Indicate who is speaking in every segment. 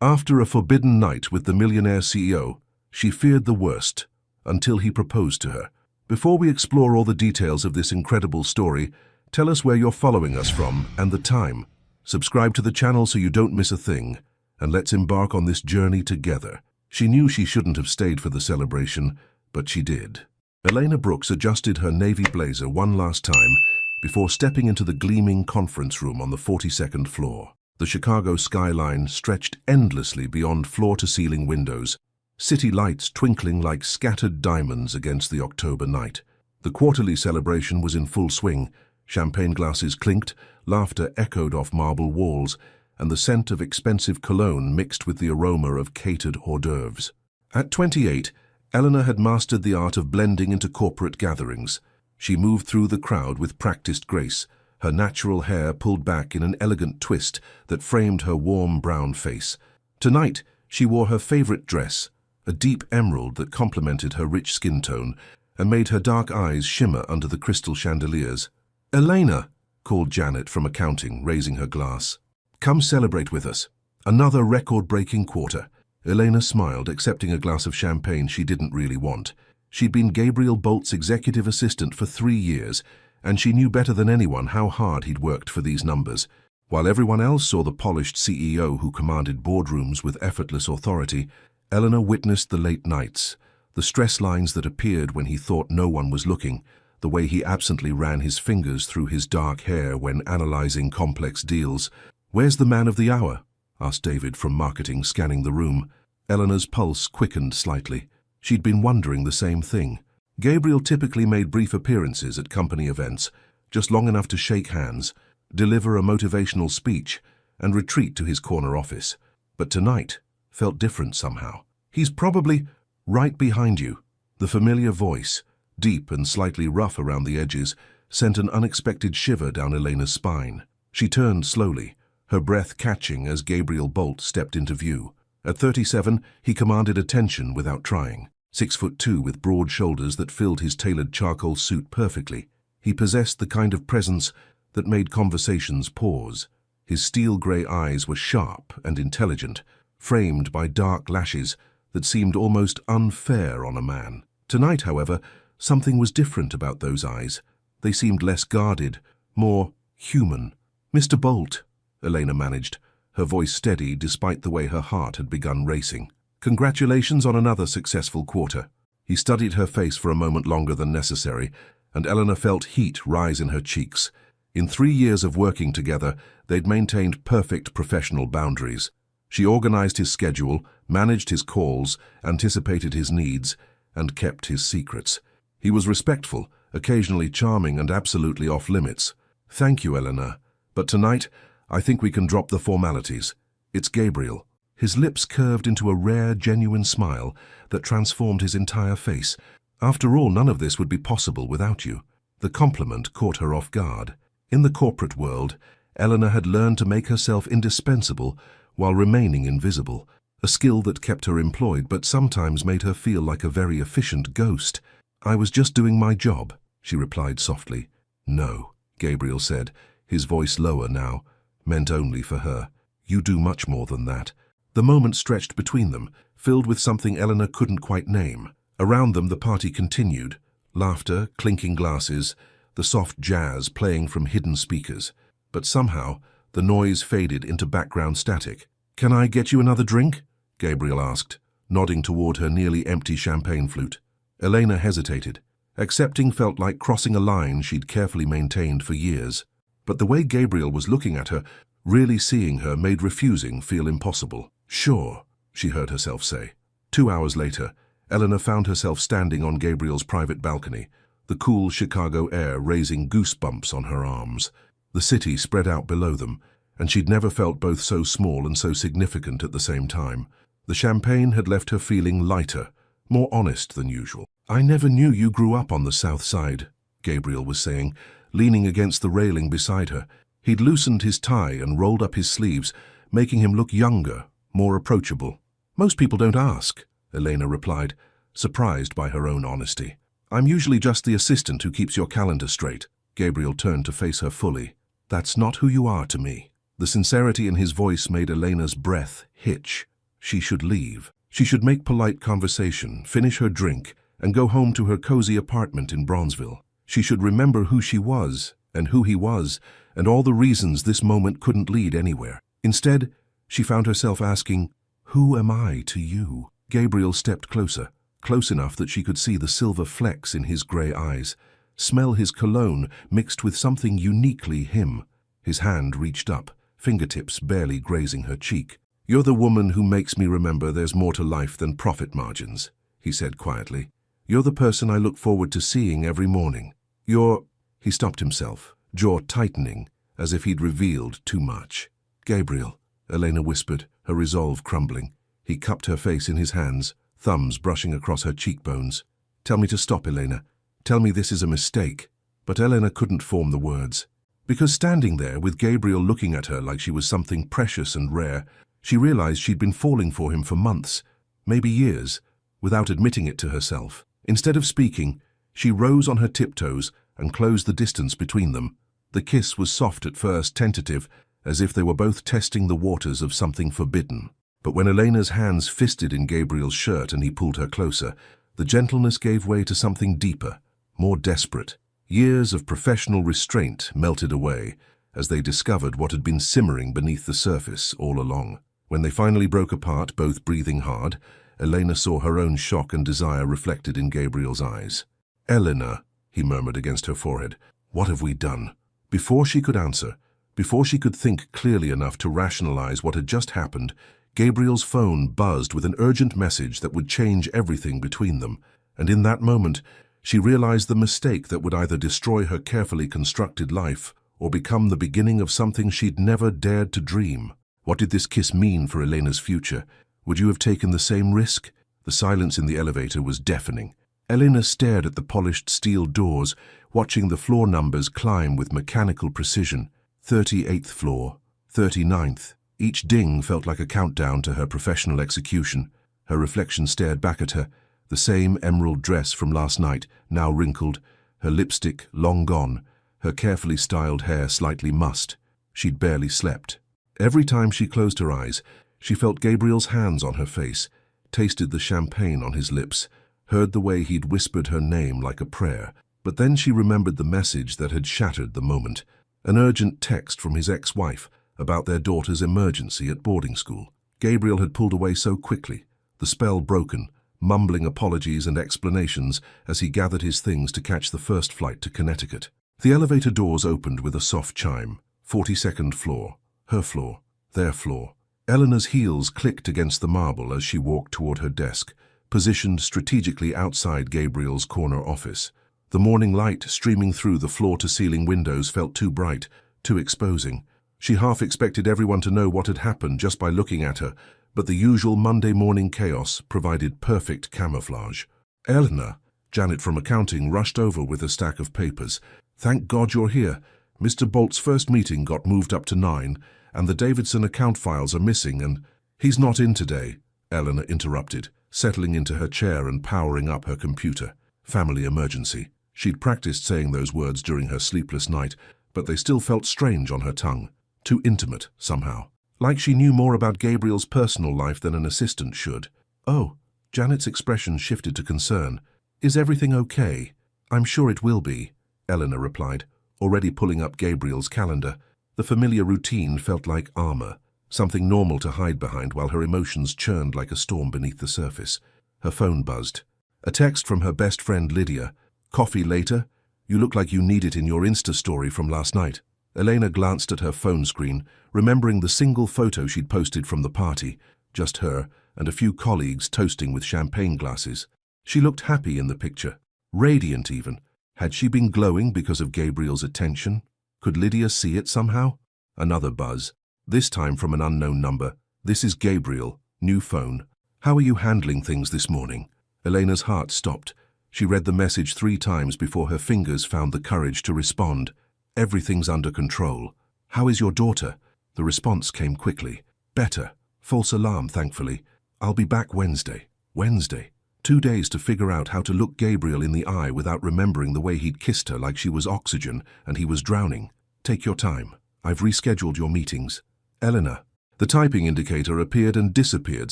Speaker 1: After a forbidden night with the Millionaire CEO, she feared the worst, until he proposed to her. Before we explore all the details of this incredible story, tell us where you're following us from and the time. Subscribe to the channel so you don't miss a thing, and let's embark on this journey together. She knew she shouldn't have stayed for the celebration, but she did. Elena Brooks adjusted her navy blazer one last time before stepping into the gleaming conference room on the 42nd floor. The Chicago skyline stretched endlessly beyond floor-to-ceiling windows, city lights twinkling like scattered diamonds against the October night. The quarterly celebration was in full swing. Champagne glasses clinked, laughter echoed off marble walls, and the scent of expensive cologne mixed with the aroma of catered hors d'oeuvres. At 28, Eleanor had mastered the art of blending into corporate gatherings. She moved through the crowd with practiced grace, her natural hair pulled back in an elegant twist that framed her warm brown face. Tonight, she wore her favorite dress, a deep emerald that complemented her rich skin tone and made her dark eyes shimmer under the crystal chandeliers. "Elena," called Janet from accounting, raising her glass. "Come celebrate with us. Another record-breaking quarter." Elena smiled, accepting a glass of champagne she didn't really want. She'd been Gabriel Bolt's executive assistant for 3 years, and she knew better than anyone how hard he'd worked for these numbers. While everyone else saw the polished CEO who commanded boardrooms with effortless authority, Eleanor witnessed the late nights, the stress lines that appeared when he thought no one was looking, the way he absently ran his fingers through his dark hair when analyzing complex deals. "Where's the man of the hour?" asked David from marketing, scanning the room. Eleanor's pulse quickened slightly. She'd been wondering the same thing. Gabriel typically made brief appearances at company events, just long enough to shake hands, deliver a motivational speech, and retreat to his corner office. But tonight felt different somehow. "He's probably right behind you." The familiar voice, deep and slightly rough around the edges, sent an unexpected shiver down Elena's spine. She turned slowly, her breath catching as Gabriel Bolt stepped into view. At 37, he commanded attention without trying. 6'2" with broad shoulders that filled his tailored charcoal suit perfectly. He possessed the kind of presence that made conversations pause. His steel-gray eyes were sharp and intelligent, framed by dark lashes that seemed almost unfair on a man. Tonight, however, something was different about those eyes. They seemed less guarded, more human. "Mr. Bolt," Elena managed, her voice steady despite the way her heart had begun racing. "Congratulations on another successful quarter." He studied her face for a moment longer than necessary, and Eleanor felt heat rise in her cheeks. In 3 years of working together, they'd maintained perfect professional boundaries. She organized his schedule, managed his calls, anticipated his needs, and kept his secrets. He was respectful, occasionally charming, and absolutely off-limits. "Thank you, Eleanor, but tonight, I think we can drop the formalities. It's Gabriel." His lips curved into a rare, genuine smile that transformed his entire face. "After all, none of this would be possible without you." The compliment caught her off guard. In the corporate world, Eleanor had learned to make herself indispensable while remaining invisible, a skill that kept her employed but sometimes made her feel like a very efficient ghost. "I was just doing my job," she replied softly. "No," Gabriel said, his voice lower now, meant only for her. "You do much more than that." The moment stretched between them, filled with something Eleanor couldn't quite name. Around them the party continued, laughter, clinking glasses, the soft jazz playing from hidden speakers. But somehow, the noise faded into background static. "Can I get you another drink?" Gabriel asked, nodding toward her nearly empty champagne flute. Elena hesitated. Accepting felt like crossing a line she'd carefully maintained for years. But the way Gabriel was looking at her, really seeing her, made refusing feel impossible. "Sure," she heard herself say. 2 hours later, Eleanor found herself standing on Gabriel's private balcony, the cool Chicago air raising goosebumps on her arms. The city spread out below them, and she'd never felt both so small and so significant at the same time. The champagne had left her feeling lighter, more honest than usual. "I never knew you grew up on the South Side," Gabriel was saying, leaning against the railing beside her. He'd loosened his tie and rolled up his sleeves, making him look younger, more approachable. "Most people don't ask," Elena replied, surprised by her own honesty. "I'm usually just the assistant who keeps your calendar straight." Gabriel turned to face her fully. "That's not who you are to me." The sincerity in his voice made Elena's breath hitch. She should leave. She should make polite conversation, finish her drink, and go home to her cozy apartment in Bronzeville. She should remember who she was, and who he was, and all the reasons this moment couldn't lead anywhere. Instead, she found herself asking, "Who am I to you?" Gabriel stepped closer, close enough that she could see the silver flecks in his grey eyes, smell his cologne mixed with something uniquely him. His hand reached up, fingertips barely grazing her cheek. "You're the woman who makes me remember there's more to life than profit margins," he said quietly. "You're the person I look forward to seeing every morning. You're—" He stopped himself, jaw tightening, as if he'd revealed too much. "Gabriel," Elena whispered, her resolve crumbling. He cupped her face in his hands, thumbs brushing across her cheekbones. "Tell me to stop, Elena. Tell me this is a mistake." But Elena couldn't form the words. Because standing there with Gabriel looking at her like she was something precious and rare, she realized she'd been falling for him for months, maybe years, without admitting it to herself. Instead of speaking, she rose on her tiptoes and closed the distance between them. The kiss was soft at first, tentative, as if they were both testing the waters of something forbidden. But when Elena's hands fisted in Gabriel's shirt and he pulled her closer, the gentleness gave way to something deeper, more desperate. Years of professional restraint melted away as they discovered what had been simmering beneath the surface all along. When they finally broke apart, both breathing hard, Elena saw her own shock and desire reflected in Gabriel's eyes. "Elena," he murmured against her forehead, "what have we done?" Before she could answer, before she could think clearly enough to rationalize what had just happened, Gabriel's phone buzzed with an urgent message that would change everything between them. And in that moment, she realized the mistake that would either destroy her carefully constructed life or become the beginning of something she'd never dared to dream. What did this kiss mean for Elena's future? Would you have taken the same risk? The silence in the elevator was deafening. Elena stared at the polished steel doors, watching the floor numbers climb with mechanical precision. 38th floor, 39th. Each ding felt like a countdown to her professional execution. Her reflection stared back at her, the same emerald dress from last night, now wrinkled, her lipstick long gone, her carefully styled hair slightly mussed. She'd barely slept. Every time she closed her eyes, she felt Gabriel's hands on her face, tasted the champagne on his lips, heard the way he'd whispered her name like a prayer. But then she remembered the message that had shattered the moment, an urgent text from his ex-wife about their daughter's emergency at boarding school. Gabriel had pulled away so quickly, the spell broken, mumbling apologies and explanations as he gathered his things to catch the first flight to Connecticut. The elevator doors opened with a soft chime. 42nd floor. Her floor. Their floor. Eleanor's heels clicked against the marble as she walked toward her desk, positioned strategically outside Gabriel's corner office. The morning light streaming through the floor-to-ceiling windows felt too bright, too exposing. She half expected everyone to know what had happened just by looking at her, but the usual Monday morning chaos provided perfect camouflage. "Eleanor," Janet from accounting rushed over with a stack of papers. "Thank God you're here. Mr. Bolt's first meeting got moved up to 9, and the Davidson account files are missing, and—" "He's not in today," Eleanor interrupted, settling into her chair and powering up her computer. Family emergency. She'd practiced saying those words during her sleepless night, but they still felt strange on her tongue. Too intimate, somehow. Like she knew more about Gabriel's personal life than an assistant should. "Oh," Janet's expression shifted to concern. "Is everything okay?" "I'm sure it will be," Eleanor replied, already pulling up Gabriel's calendar. The familiar routine felt like armor, something normal to hide behind while her emotions churned like a storm beneath the surface. Her phone buzzed. A text from her best friend Lydia. "Coffee later? You look like you need it in your Insta story from last night." Elena glanced at her phone screen, remembering the single photo she'd posted from the party, just her and a few colleagues toasting with champagne glasses. She looked happy in the picture, radiant even. Had she been glowing because of Gabriel's attention? Could Lydia see it somehow? Another buzz, this time from an unknown number. "This is Gabriel, new phone. How are you handling things this morning?" Elena's heart stopped. She read the message 3 times before her fingers found the courage to respond. "Everything's under control. How is your daughter?" The response came quickly. "Better. False alarm, thankfully. I'll be back Wednesday." Wednesday. 2 days to figure out how to look Gabriel in the eye without remembering the way he'd kissed her like she was oxygen and he was drowning. "Take your time. I've rescheduled your meetings. Elena. The typing indicator appeared and disappeared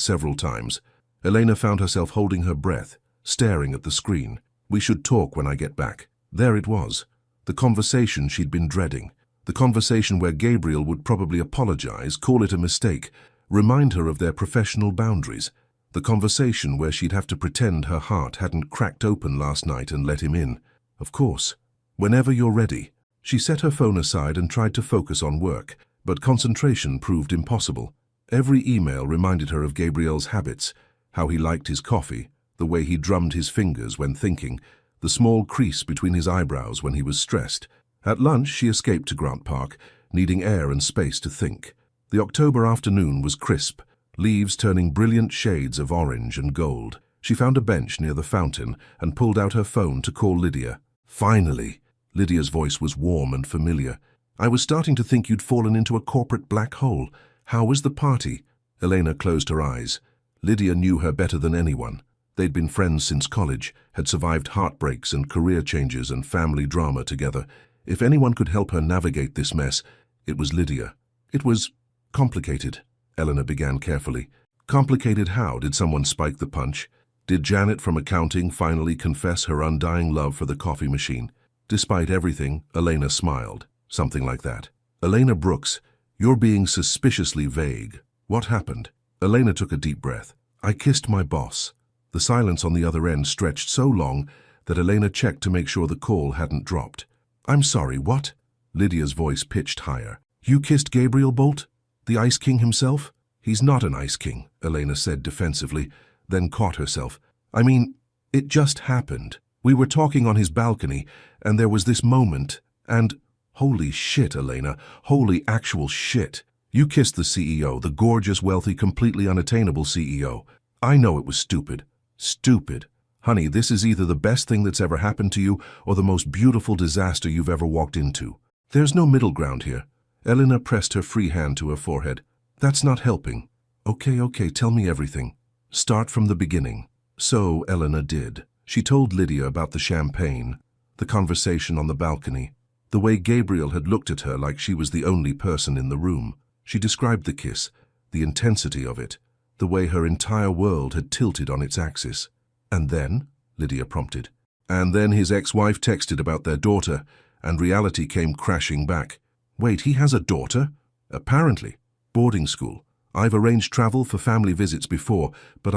Speaker 1: several times. Elena found herself holding her breath, staring at the screen. We should talk when I get back. There it was. The conversation she'd been dreading. The conversation where Gabriel would probably apologize, call it a mistake, remind her of their professional boundaries. The conversation where she'd have to pretend her heart hadn't cracked open last night and let him in. Of course. Whenever you're ready. She set her phone aside and tried to focus on work, but concentration proved impossible. Every email reminded her of Gabriel's habits, how he liked his coffee, the way he drummed his fingers when thinking, the small crease between his eyebrows when he was stressed. At lunch, she escaped to Grant Park, needing air and space to think. The October afternoon was crisp, leaves turning brilliant shades of orange and gold. She found a bench near the fountain and pulled out her phone to call Lydia. Finally! Lydia's voice was warm and familiar. I was starting to think you'd fallen into a corporate black hole. How was the party? Elena closed her eyes. Lydia knew her better than anyone. They'd been friends since college, had survived heartbreaks and career changes and family drama together. If anyone could help her navigate this mess, it was Lydia. It was complicated, Elena began carefully. Complicated how? Did someone spike the punch? Did Janet from accounting finally confess her undying love for the coffee machine? Despite everything, Elena smiled. Something like that. Elena Brooks, you're being suspiciously vague. What happened? Elena took a deep breath. I kissed my boss. The silence on the other end stretched so long that Elena checked to make sure the call hadn't dropped. I'm sorry, what? Lydia's voice pitched higher. You kissed Gabriel Bolt? The Ice King himself? He's not an Ice King, Elena said defensively, then caught herself. I mean, it just happened. We were talking on his balcony, and there was this moment, and... Holy shit, Elena. Holy actual shit. You kissed the CEO, the gorgeous, wealthy, completely unattainable CEO. I know it was stupid. Stupid. Honey, this is either the best thing that's ever happened to you or the most beautiful disaster you've ever walked into. There's no middle ground here. Elena pressed her free hand to her forehead. That's not helping. Okay, tell me everything. Start from the beginning. So Elena did. She told Lydia about the champagne, the conversation on the balcony, the way Gabriel had looked at her like she was the only person in the room. She described the kiss, the intensity of it, the way her entire world had tilted on its axis. And then, Lydia prompted. And then his ex-wife texted about their daughter, and reality came crashing back. Wait, he has a daughter? Apparently. Boarding school. I've arranged travel for family visits before, but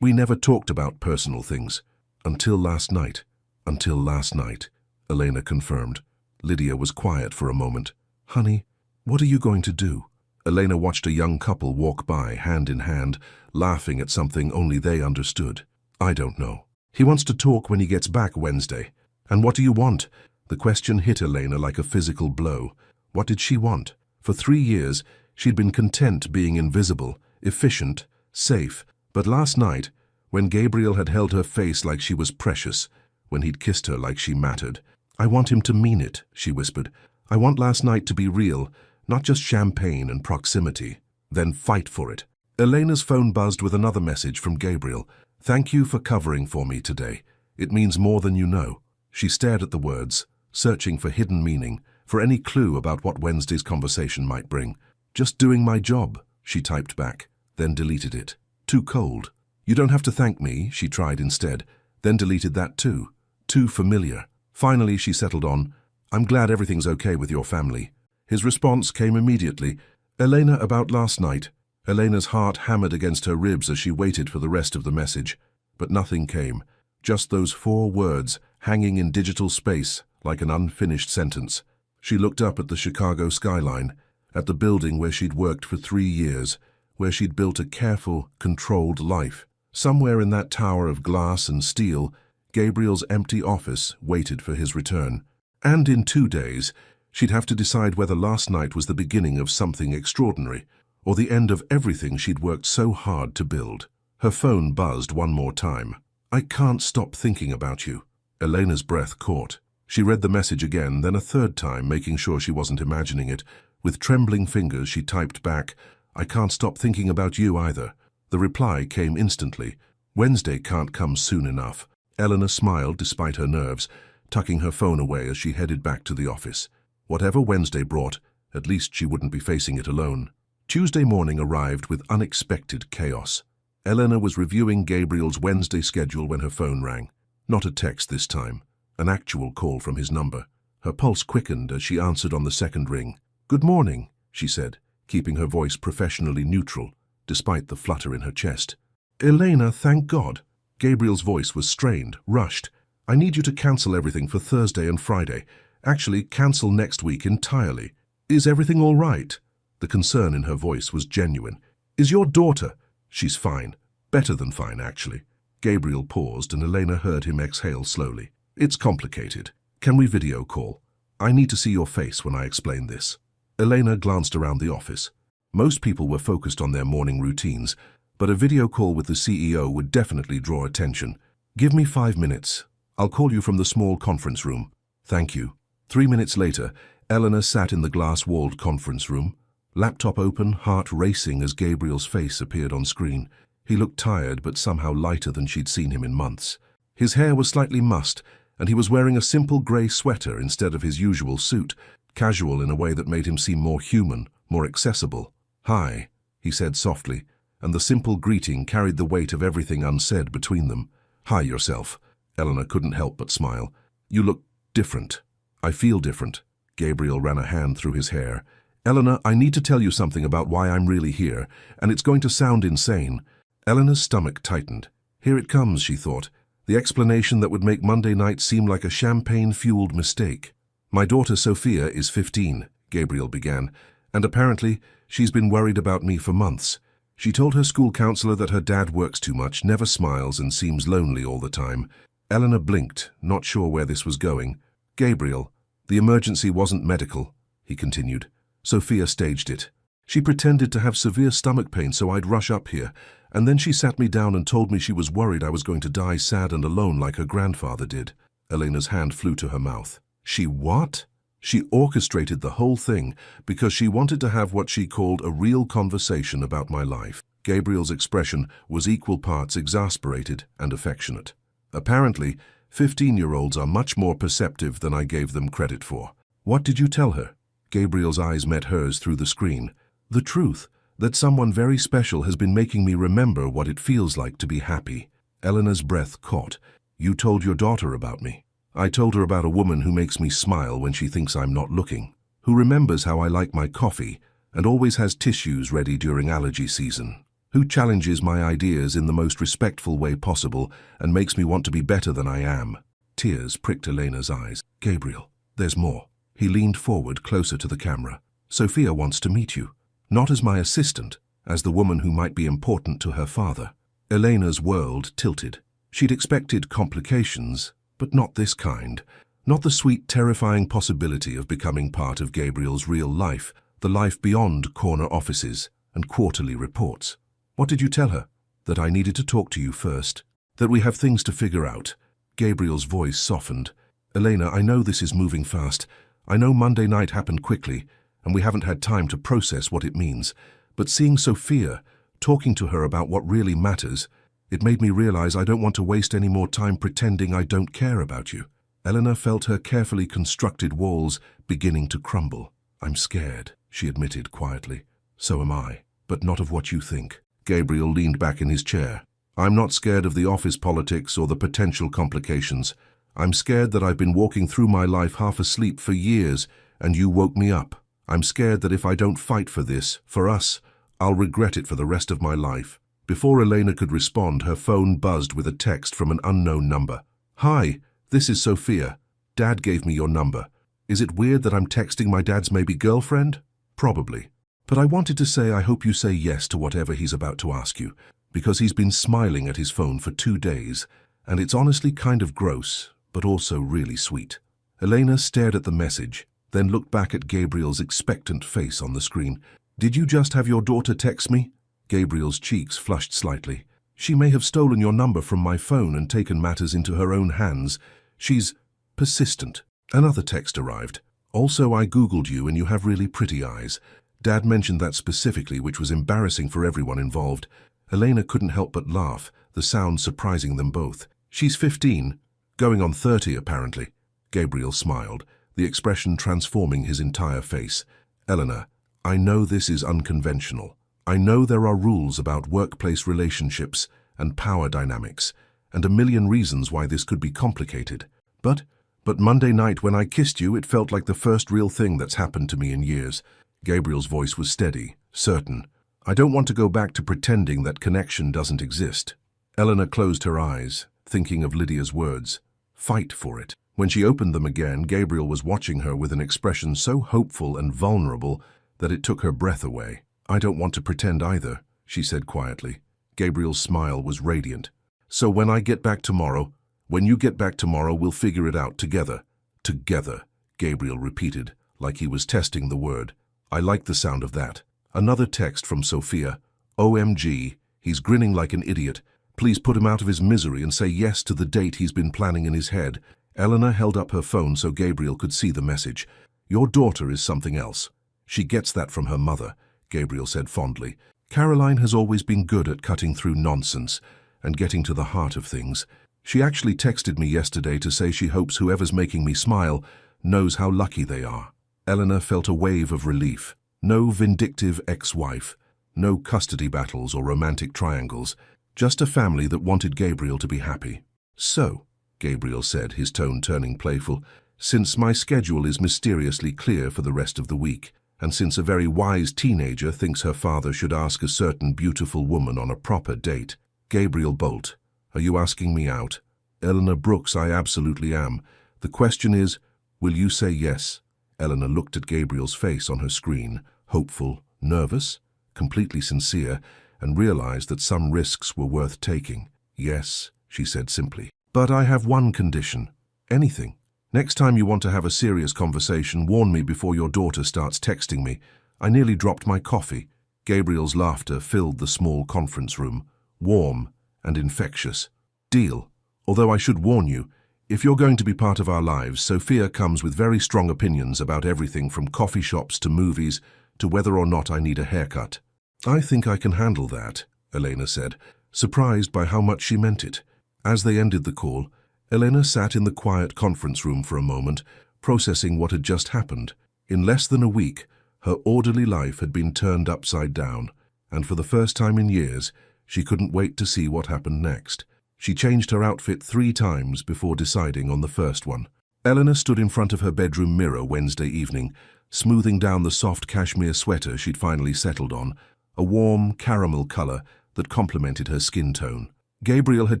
Speaker 1: we never talked about personal things. Until last night. Until last night, Elena confirmed. Lydia was quiet for a moment. Honey, what are you going to do? Elena watched a young couple walk by, hand in hand, laughing at something only they understood. I don't know. He wants to talk when he gets back Wednesday. And what do you want? The question hit Elena like a physical blow. What did she want? For 3 years, she'd been content being invisible, efficient, safe. But last night, when Gabriel had held her face like she was precious, when he'd kissed her like she mattered, I want him to mean it, she whispered. I want last night to be real, not just champagne and proximity. Then fight for it. Elena's phone buzzed with another message from Gabriel. Thank you for covering for me today. It means more than you know. She stared at the words, searching for hidden meaning, for any clue about what Wednesday's conversation might bring. Just doing my job, she typed back, then deleted it. Too cold. You don't have to thank me, she tried instead, then deleted that too. Too familiar. Finally, she settled on, I'm glad everything's okay with your family. His response came immediately. Elena, about last night. Elena's heart hammered against her ribs as she waited for the rest of the message. But nothing came. Just those 4 words hanging in digital space like an unfinished sentence. She looked up at the Chicago skyline, at the building where she'd worked for 3 years, where she'd built a careful, controlled life. Somewhere in that tower of glass and steel, Gabriel's empty office waited for his return. And in 2 days, she'd have to decide whether last night was the beginning of something extraordinary, or the end of everything she'd worked so hard to build. Her phone buzzed one more time. I can't stop thinking about you. Elena's breath caught. She read the message again, then a 3rd time, making sure she wasn't imagining it. With trembling fingers, she typed back, I can't stop thinking about you either. The reply came instantly. Wednesday can't come soon enough. Elena smiled despite her nerves, tucking her phone away as she headed back to the office. Whatever Wednesday brought, At least she wouldn't be facing it alone. Tuesday morning arrived with unexpected chaos. Elena was reviewing Gabriel's Wednesday schedule when her phone rang. Not a text this time, an actual call from his number. Her pulse quickened as she answered on the second ring. "Good morning," she said, keeping her voice professionally neutral, despite the flutter in her chest. "Elena, thank God." Gabriel's voice was strained, rushed. "I need you to cancel everything for Thursday and Friday. Actually, cancel next week entirely. Is everything all right?" The concern in her voice was genuine. "Is your daughter—" "She's fine. Better than fine, actually." Gabriel paused and Elena heard him exhale slowly. "It's complicated. Can we video call? I need to see your face when I explain this." Elena glanced around the office. Most people were focused on their morning routines, but a video call with the CEO would definitely draw attention. "Give me 5 minutes. I'll call you from the small conference room." "Thank you." 3 minutes later, Elena sat in the glass-walled conference room, laptop open, heart racing as Gabriel's face appeared on screen. He looked tired but somehow lighter than she'd seen him in months. His hair was slightly mussed, and he was wearing a simple grey sweater instead of his usual suit, casual in a way that made him seem more human, more accessible. "Hi," he said softly, and the simple greeting carried the weight of everything unsaid between them. "Hi yourself." Elena couldn't help but smile. "You look different." "I feel different." Gabriel ran a hand through his hair. "Elena, I need to tell you something about why I'm really here, and it's going to sound insane." Elena's stomach tightened. Here it comes, she thought. The explanation that would make Monday night seem like a champagne-fueled mistake. "My daughter Sophia is 15, Gabriel began, "and apparently she's been worried about me for months. She told her school counselor that her dad works too much, never smiles, and seems lonely all the time." Elena blinked, not sure where this was going. "Gabriel, the emergency wasn't medical," he continued. "Sophia staged it. She pretended to have severe stomach pain so I'd rush up here, and then she sat me down and told me she was worried I was going to die sad and alone like her grandfather did." Elena's hand flew to her mouth. "She what?" "She orchestrated the whole thing because she wanted to have what she called a real conversation about my life." Gabriel's expression was equal parts exasperated and affectionate. "Apparently, 15-year-olds are much more perceptive than I gave them credit for." "What did you tell her?" Gabriel's eyes met hers through the screen. "The truth, that someone very special has been making me remember what it feels like to be happy." Elena's breath caught. "You told your daughter about me." "I told her about a woman who makes me smile when she thinks I'm not looking, who remembers how I like my coffee and always has tissues ready during allergy season, who challenges my ideas in the most respectful way possible and makes me want to be better than I am." Tears pricked Elena's eyes. "Gabriel, there's more." He leaned forward closer to the camera. "Sophia wants to meet you. Not as my assistant, as the woman who might be important to her father." Elena's world tilted. She'd expected complications, but not this kind. Not the sweet, terrifying possibility of becoming part of Gabriel's real life, the life beyond corner offices and quarterly reports. "What did you tell her?" "That I needed to talk to you first. That we have things to figure out." Gabriel's voice softened. "Elena, I know this is moving fast. I know Monday night happened quickly, and we haven't had time to process what it means. But seeing Sophia, talking to her about what really matters, it made me realize I don't want to waste any more time pretending I don't care about you." Elena felt her carefully constructed walls beginning to crumble. "I'm scared," she admitted quietly. "So am I, but not of what you think." Gabriel leaned back in his chair. "I'm not scared of the office politics or the potential complications. I'm scared that I've been walking through my life half asleep for years, and you woke me up. I'm scared that if I don't fight for this, for us, I'll regret it for the rest of my life." Before Elena could respond, her phone buzzed with a text from an unknown number. "Hi, this is Sophia. Dad gave me your number. Is it weird that I'm texting my dad's maybe girlfriend?" "Probably. But I wanted to say I hope you say yes to whatever he's about to ask you, because he's been smiling at his phone for 2 days, and it's honestly kind of gross, but also really sweet." Elena stared at the message, then looked back at Gabriel's expectant face on the screen. "Did you just have your daughter text me?" Gabriel's cheeks flushed slightly. "She may have stolen your number from my phone and taken matters into her own hands. She's persistent." Another text arrived. "Also, I Googled you and you have really pretty eyes." Dad mentioned that specifically, which was embarrassing for everyone involved. Elena couldn't help but laugh, the sound surprising them both. "She's 15, going on 30 apparently." Gabriel smiled, the expression transforming his entire face. Eleanor, I know this is unconventional. I know there are rules about workplace relationships and power dynamics, and a million reasons why this could be complicated. But Monday night when I kissed you, it felt like the first real thing that's happened to me in years. Gabriel's voice was steady, certain. I don't want to go back to pretending that connection doesn't exist. Eleanor closed her eyes, thinking of Lydia's words. Fight for it. When she opened them again, Gabriel was watching her with an expression so hopeful and vulnerable that it took her breath away. I don't want to pretend either, she said quietly. Gabriel's smile was radiant. So when you get back tomorrow, we'll figure it out together. Together, Gabriel repeated, like he was testing the word. I like the sound of that. Another text from Sophia. OMG, he's grinning like an idiot. Please put him out of his misery and say yes to the date he's been planning in his head. Eleanor held up her phone so Gabriel could see the message. Your daughter is something else. She gets that from her mother, Gabriel said fondly. Caroline has always been good at cutting through nonsense and getting to the heart of things. She actually texted me yesterday to say she hopes whoever's making me smile knows how lucky they are. Eleanor felt a wave of relief. No vindictive ex-wife, no custody battles or romantic triangles, just a family that wanted Gabriel to be happy. So, Gabriel said, his tone turning playful, since my schedule is mysteriously clear for the rest of the week, and since a very wise teenager thinks her father should ask a certain beautiful woman on a proper date. Gabriel Bolt, are you asking me out? Eleanor Brooks, I absolutely am. The question is, will you say yes? Eleanor looked at Gabriel's face on her screen, hopeful, nervous, completely sincere, and realized that some risks were worth taking. Yes, she said simply. But I have one condition. Anything. Next time you want to have a serious conversation, warn me before your daughter starts texting me. I nearly dropped my coffee. Gabriel's laughter filled the small conference room, warm and infectious. Deal. Although I should warn you, if you're going to be part of our lives, Sophia comes with very strong opinions about everything from coffee shops to movies to whether or not I need a haircut. I think I can handle that, Elena said, surprised by how much she meant it. As they ended the call, Elena sat in the quiet conference room for a moment, processing what had just happened. In less than a week, her orderly life had been turned upside down, and for the first time in years, she couldn't wait to see what happened next. She changed her outfit 3 times before deciding on the first one. Eleanor stood in front of her bedroom mirror Wednesday evening, smoothing down the soft cashmere sweater she'd finally settled on, a warm caramel color that complemented her skin tone. Gabriel had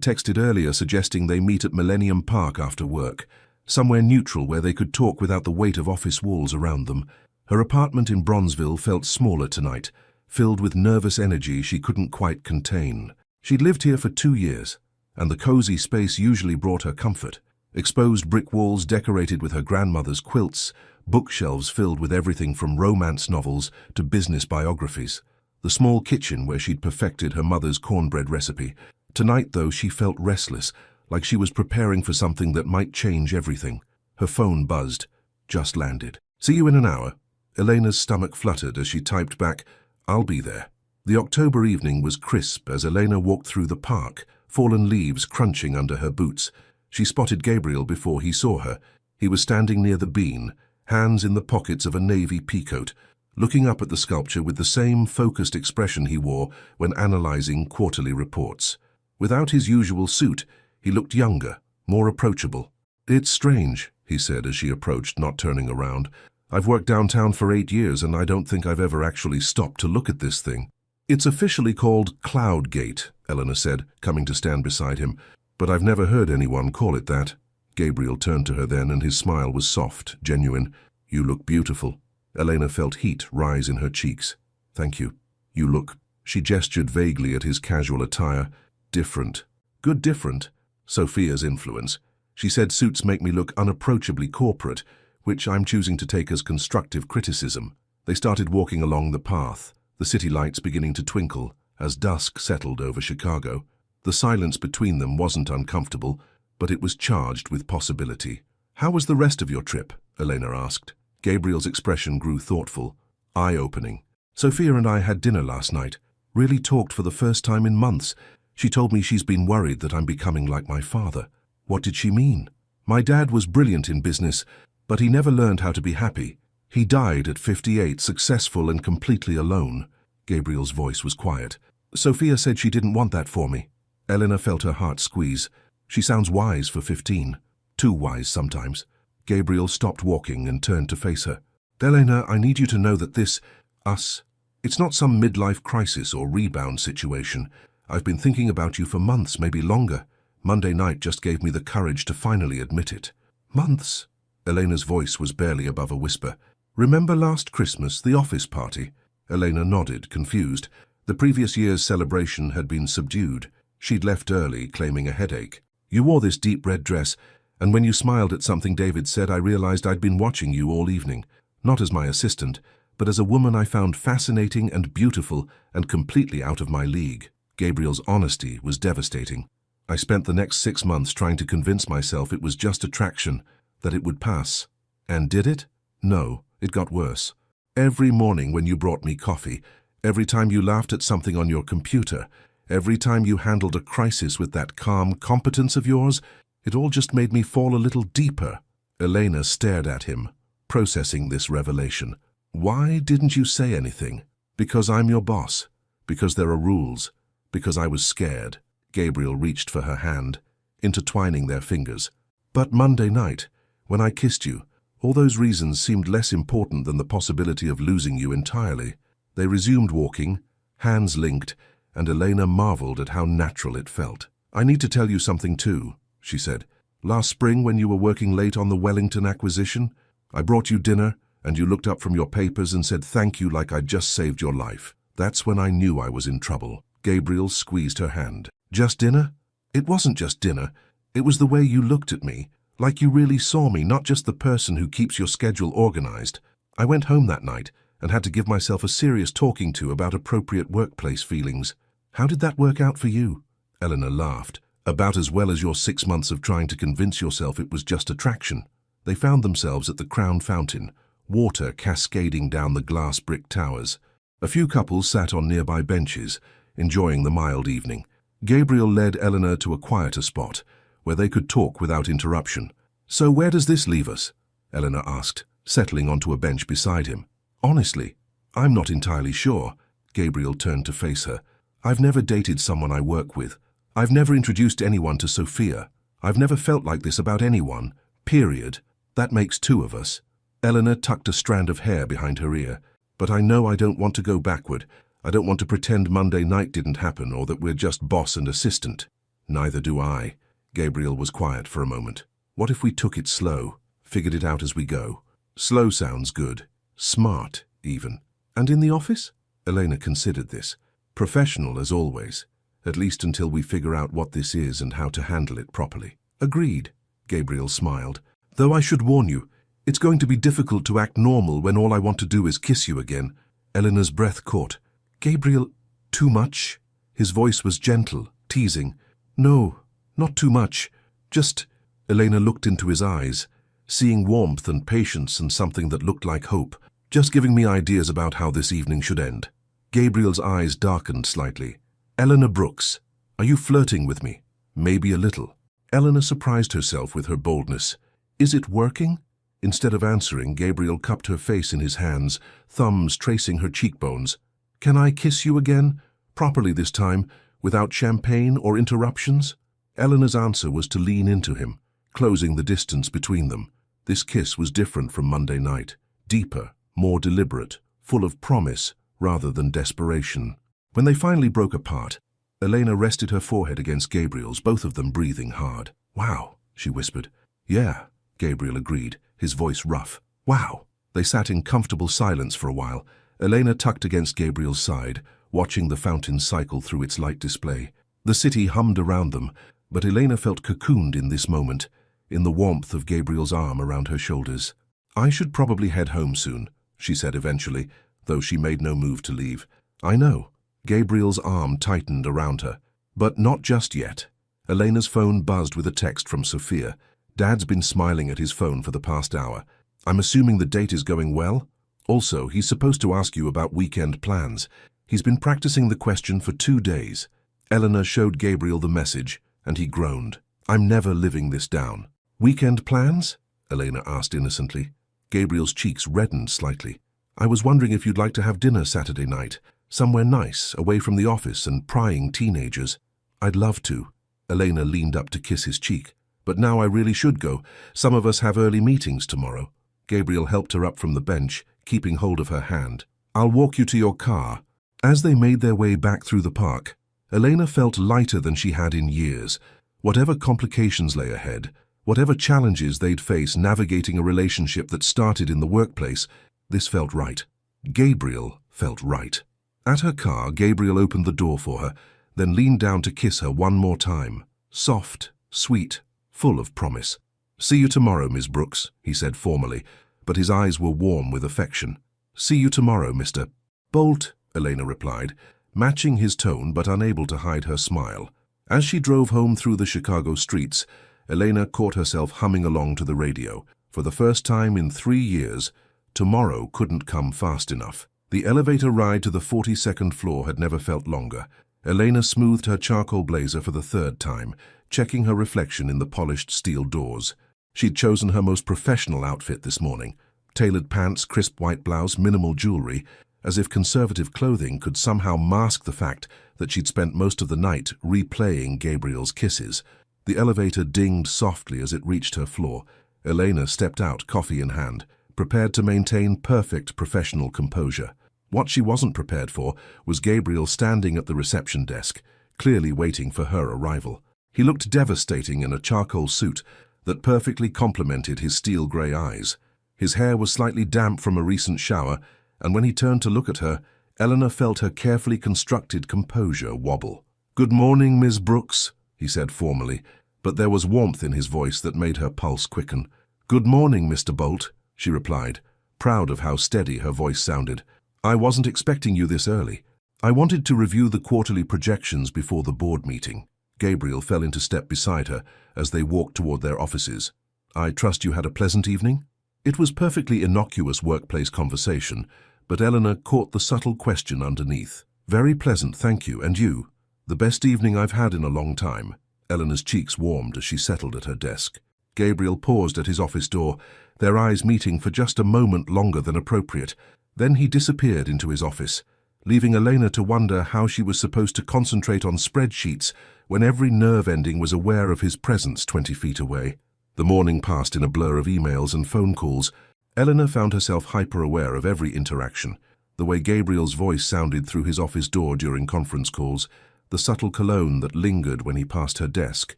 Speaker 1: texted earlier suggesting they meet at Millennium Park after work, somewhere neutral where they could talk without the weight of office walls around them. Her apartment in Bronzeville felt smaller tonight, filled with nervous energy she couldn't quite contain. She'd lived here for 2 years, and the cozy space usually brought her comfort. Exposed brick walls decorated with her grandmother's quilts, bookshelves filled with everything from romance novels to business biographies. The small kitchen where she'd perfected her mother's cornbread recipe. Tonight, though, she felt restless, like she was preparing for something that might change everything. Her phone buzzed. Just landed. See you in an hour. Elena's stomach fluttered as she typed back, I'll be there. The October evening was crisp as Elena walked through the park, fallen leaves crunching under her boots. She spotted Gabriel before he saw her. He was standing near the bean, hands in the pockets of a navy peacoat, looking up at the sculpture with the same focused expression he wore when analyzing quarterly reports. Without his usual suit, he looked younger, more approachable. It's strange, he said as she approached, not turning around. I've worked downtown for 8 years and I don't think I've ever actually stopped to look at this thing. It's officially called Cloudgate, Eleanor said, coming to stand beside him, but I've never heard anyone call it that. Gabriel turned to her then and his smile was soft, genuine. You look beautiful. Elena felt heat rise in her cheeks. Thank you. You look. She gestured vaguely at his casual attire. Different. Good different. Sophia's influence. She said suits make me look unapproachably corporate, which I'm choosing to take as constructive criticism. They started walking along the path, the city lights beginning to twinkle as dusk settled over Chicago. The silence between them wasn't uncomfortable, but it was charged with possibility. How was the rest of your trip? Elena asked. Gabriel's expression grew thoughtful, eye-opening. Sophia and I had dinner last night. Really talked for the first time in months. She told me she's been worried that I'm becoming like my father. What did she mean? My dad was brilliant in business, but he never learned how to be happy. He died at 58, successful and completely alone. Gabriel's voice was quiet. Sophia said she didn't want that for me. Elena felt her heart squeeze. She sounds wise for 15. Too wise sometimes. Gabriel stopped walking and turned to face her. Elena, I need you to know that it's not some midlife crisis or rebound situation. I've been thinking about you for months, maybe longer. Monday night just gave me the courage to finally admit it. Months? Elena's voice was barely above a whisper. Remember last Christmas, the office party? Elena nodded, confused. The previous year's celebration had been subdued. She'd left early, claiming a headache. You wore this deep red dress, and when you smiled at something David said, I realized I'd been watching you all evening. Not as my assistant, but as a woman I found fascinating and beautiful and completely out of my league. Gabriel's honesty was devastating. I spent the next 6 months trying to convince myself it was just attraction, that it would pass. And did it? No, it got worse. Every morning when you brought me coffee, every time you laughed at something on your computer, every time you handled a crisis with that calm competence of yours, it all just made me fall a little deeper. Elena stared at him, processing this revelation. Why didn't you say anything? Because I'm your boss. Because there are rules. Because I was scared. Gabriel reached for her hand, intertwining their fingers. But Monday night, when I kissed you, all those reasons seemed less important than the possibility of losing you entirely. They resumed walking, hands linked, and Elena marveled at how natural it felt. I need to tell you something too, she said. Last spring when you were working late on the Wellington acquisition, I brought you dinner, and you looked up from your papers and said thank you like I'd just saved your life. That's when I knew I was in trouble. Gabriel squeezed her hand. Just dinner? It wasn't just dinner. It was the way you looked at me, like you really saw me, not just the person who keeps your schedule organized. I went home that night and had to give myself a serious talking to about appropriate workplace feelings. How did that work out for you? Eleanor laughed. About as well as your 6 months of trying to convince yourself it was just attraction. They found themselves at the Crown Fountain, water cascading down the glass brick towers. A few couples sat on nearby benches, enjoying the mild evening. Gabriel led Eleanor to a quieter spot, where they could talk without interruption. So where does this leave us? Eleanor asked, settling onto a bench beside him. Honestly, I'm not entirely sure. Gabriel turned to face her. I've never dated someone I work with. I've never introduced anyone to Sophia. I've never felt like this about anyone, period. That makes 2 of us. Eleanor tucked a strand of hair behind her ear. But I know I don't want to go backward. I don't want to pretend Monday night didn't happen or that we're just boss and assistant. Neither do I. Gabriel was quiet for a moment. What if we took it slow, figured it out as we go? Slow sounds good. Smart, even. And in the office? Elena considered this. Professional as always. At least until we figure out what this is and how to handle it properly. Agreed. Gabriel smiled. Though I should warn you, it's going to be difficult to act normal when all I want to do is kiss you again. Eleanor's breath caught. Gabriel, too much? His voice was gentle, teasing. No, not too much. Just... Elena looked into his eyes, seeing warmth and patience and something that looked like hope. Just giving me ideas about how this evening should end. Gabriel's eyes darkened slightly. Eleanor Brooks, are you flirting with me? Maybe a little. Eleanor surprised herself with her boldness. Is it working? Instead of answering, Gabriel cupped her face in his hands, thumbs tracing her cheekbones. Can I kiss you again? Properly this time, without champagne or interruptions? Eleanor's answer was to lean into him, closing the distance between them. This kiss was different from Monday night. Deeper, more deliberate, full of promise rather than desperation. When they finally broke apart, Elena rested her forehead against Gabriel's, both of them breathing hard. Wow, she whispered. Yeah, Gabriel agreed, his voice rough. Wow. They sat in comfortable silence for a while, Elena tucked against Gabriel's side, watching the fountain cycle through its light display. The city hummed around them, but Elena felt cocooned in this moment, in the warmth of Gabriel's arm around her shoulders. I should probably head home soon, she said eventually, though she made no move to leave. I know. Gabriel's arm tightened around her. But not just yet. Elena's phone buzzed with a text from Sophia. Dad's been smiling at his phone for the past hour. I'm assuming the date is going well? Also, he's supposed to ask you about weekend plans. He's been practicing the question for 2 days. Eleanor showed Gabriel the message, and he groaned. I'm never living this down. Weekend plans? Elena asked innocently. Gabriel's cheeks reddened slightly. "I was wondering if you'd like to have dinner Saturday night, somewhere nice, away from the office and prying teenagers." "I'd love to." Elena leaned up to kiss his cheek. "But now I really should go. Some of us have early meetings tomorrow." Gabriel helped her up from the bench, keeping hold of her hand. "I'll walk you to your car." As they made their way back through the park, Elena felt lighter than she had in years. Whatever complications lay ahead, whatever challenges they'd face navigating a relationship that started in the workplace, this felt right. Gabriel felt right. At her car, Gabriel opened the door for her, then leaned down to kiss her one more time. Soft, sweet, full of promise. "See you tomorrow, Miss Brooks," he said formally, but his eyes were warm with affection. "See you tomorrow, Mr. Bolt," Elena replied, matching his tone but unable to hide her smile. As she drove home through the Chicago streets, Elena caught herself humming along to the radio. For the first time in 3 years, tomorrow couldn't come fast enough. The elevator ride to the 42nd floor had never felt longer. Elena smoothed her charcoal blazer for the 3rd time, checking her reflection in the polished steel doors. She'd chosen her most professional outfit this morning. Tailored pants, crisp white blouse, minimal jewelry, as if conservative clothing could somehow mask the fact that she'd spent most of the night replaying Gabriel's kisses. The elevator dinged softly as it reached her floor. Elena stepped out, coffee in hand, prepared to maintain perfect professional composure. What she wasn't prepared for was Gabriel standing at the reception desk, clearly waiting for her arrival. He looked devastating in a charcoal suit that perfectly complemented his steel-grey eyes. His hair was slightly damp from a recent shower, and when he turned to look at her, Elena felt her carefully constructed composure wobble. "Good morning, Miss Brooks," he said formally, but there was warmth in his voice that made her pulse quicken. "Good morning, Mr. Bolt," she replied, proud of how steady her voice sounded. "I wasn't expecting you this early. I wanted to review the quarterly projections before the board meeting." Gabriel fell into step beside her as they walked toward their offices. "I trust you had a pleasant evening?" It was perfectly innocuous workplace conversation, but Elena caught the subtle question underneath. "Very pleasant, thank you. And you?" "The best evening I've had in a long time." Elena's cheeks warmed as she settled at her desk. Gabriel paused at his office door, their eyes meeting for just a moment longer than appropriate. Then he disappeared into his office, leaving Elena to wonder how she was supposed to concentrate on spreadsheets when every nerve ending was aware of his presence 20 feet away. The morning passed in a blur of emails and phone calls. Elena found herself hyper-aware of every interaction, the way Gabriel's voice sounded through his office door during conference calls, the subtle cologne that lingered when he passed her desk,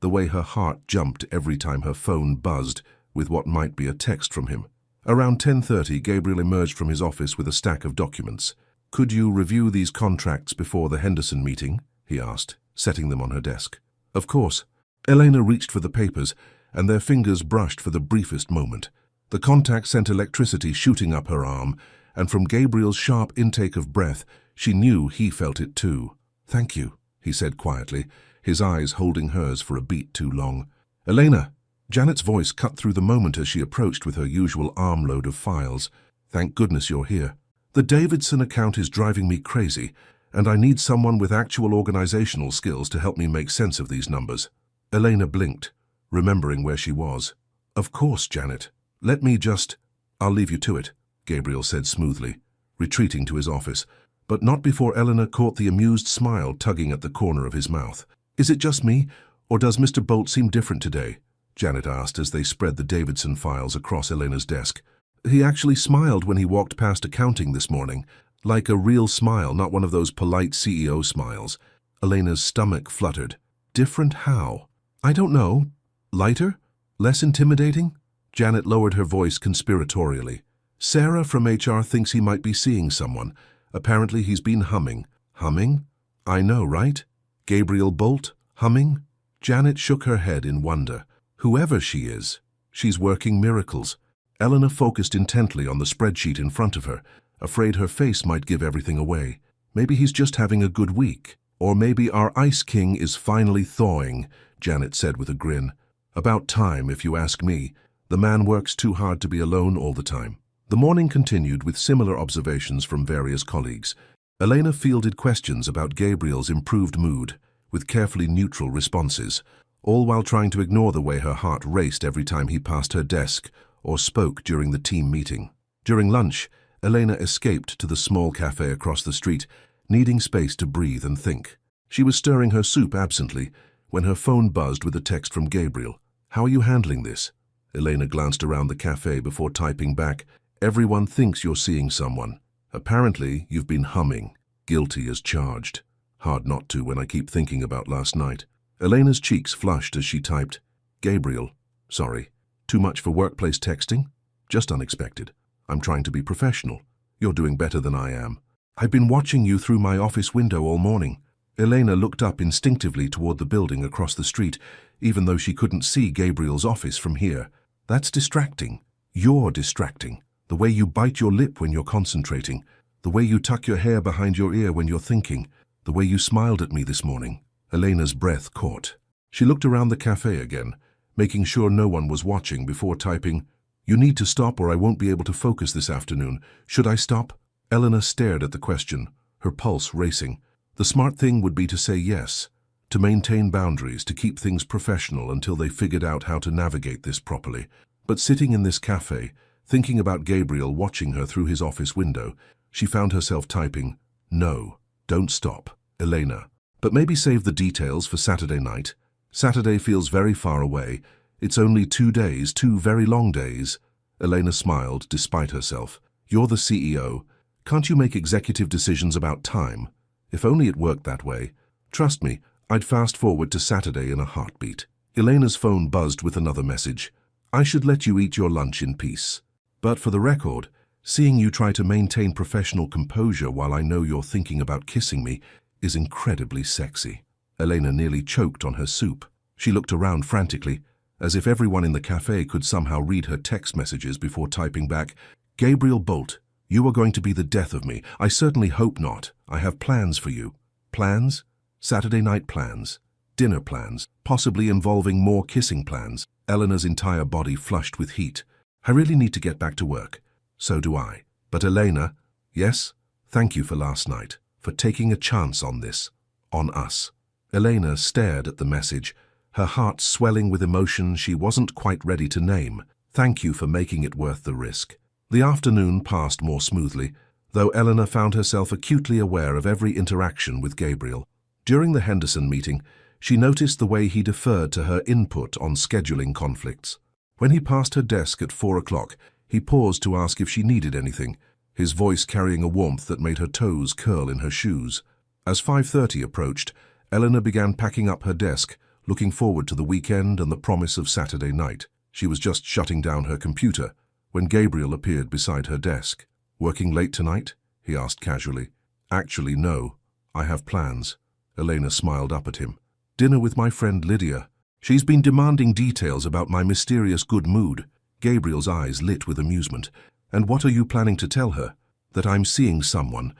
Speaker 1: the way her heart jumped every time her phone buzzed with what might be a text from him. Around 10:30, Gabriel emerged from his office with a stack of documents. "Could you review these contracts before the Henderson meeting?" he asked, setting them on her desk. "Of course." Elena reached for the papers, and their fingers brushed for the briefest moment. The contact sent electricity shooting up her arm, and from Gabriel's sharp intake of breath, she knew he felt it too. "Thank you," he said quietly, his eyes holding hers for a beat too long. "Elena!" Janet's voice cut through the moment as she approached with her usual armload of files. "Thank goodness you're here. The Davidson account is driving me crazy, and I need someone with actual organizational skills to help me make sense of these numbers." Elena blinked, remembering where she was. "Of course, Janet. Let me just—" "I'll leave you to it," Gabriel said smoothly, retreating to his office, but not before Elena caught the amused smile tugging at the corner of his mouth. "Is it just me, or does Mr. Bolt seem different today?" Janet asked as they spread the Davidson files across Elena's desk. "He actually smiled when he walked past accounting this morning, like a real smile, not one of those polite CEO smiles." Elena's stomach fluttered. "Different how?" "I don't know. Lighter? Less intimidating?" Janet lowered her voice conspiratorially. "Sarah from HR thinks he might be seeing someone. Apparently he's been humming." "Humming? I know, right? Gabriel Bolt? Humming?" Janet shook her head in wonder. "Whoever she is, she's working miracles." Elena focused intently on the spreadsheet in front of her, afraid her face might give everything away. "Maybe he's just having a good week. Or maybe our Ice King is finally thawing," Janet said with a grin. "About time, if you ask me. The man works too hard to be alone all the time." The morning continued with similar observations from various colleagues. Elena fielded questions about Gabriel's improved mood, with carefully neutral responses, all while trying to ignore the way her heart raced every time he passed her desk or spoke during the team meeting. During lunch, Elena escaped to the small cafe across the street, needing space to breathe and think. She was stirring her soup absently when her phone buzzed with a text from Gabriel. "How are you handling this?" Elena glanced around the cafe before typing back, "Everyone thinks you're seeing someone. Apparently, you've been humming. Guilty as charged. Hard not to when I keep thinking about last night." Elena's cheeks flushed as she typed, "Gabriel, sorry. Too much for workplace texting? Just unexpected. I'm trying to be professional. You're doing better than I am. I've been watching you through my office window all morning." Elena looked up instinctively toward the building across the street, even though she couldn't see Gabriel's office from here. "That's distracting. You're distracting. The way you bite your lip when you're concentrating. The way you tuck your hair behind your ear when you're thinking. The way you smiled at me this morning." Elena's breath caught. She looked around the cafe again, making sure no one was watching before typing, "You need to stop or I won't be able to focus this afternoon. Should I stop?" Elena stared at the question, her pulse racing. The smart thing would be to say yes, to maintain boundaries, to keep things professional until they figured out how to navigate this properly. But sitting in this cafe, thinking about Gabriel watching her through his office window, she found herself typing, "No, don't stop, Elena. But maybe save the details for Saturday night. Saturday feels very far away. It's only 2 days, 2 very long days." Elena smiled despite herself. "You're the CEO. Can't you make executive decisions about time? If only it worked that way. Trust me, I'd fast forward to Saturday in a heartbeat." Elena's phone buzzed with another message. "I should let you eat your lunch in peace. But for the record, seeing you try to maintain professional composure while I know you're thinking about kissing me is incredibly sexy." Elena nearly choked on her soup. She looked around frantically, as if everyone in the cafe could somehow read her text messages before typing back, "Gabriel Bolt, you are going to be the death of me. I certainly hope not. I have plans for you." Plans? Saturday night plans. Dinner plans, possibly involving more kissing plans. Elena's entire body flushed with heat. "I really need to get back to work." "So do I. But Elena, yes, thank you for last night, for taking a chance on this, on us." Elena stared at the message, her heart swelling with emotion she wasn't quite ready to name. Thank you for making it worth the risk. The afternoon passed more smoothly, though Elena found herself acutely aware of every interaction with Gabriel. During the Henderson meeting, she noticed the way he deferred to her input on scheduling conflicts. When he passed her desk at 4 o'clock, he paused to ask if she needed anything, his voice carrying a warmth that made her toes curl in her shoes. As 5:30 approached, Elena began packing up her desk, looking forward to the weekend and the promise of Saturday night. She was just shutting down her computer when Gabriel appeared beside her desk. "Working late tonight?" he asked casually. "Actually, no. I have plans." Elena smiled up at him. "Dinner with my friend Lydia. She's been demanding details about my mysterious good mood." Gabriel's eyes lit with amusement. "And what are you planning to tell her? That I'm seeing someone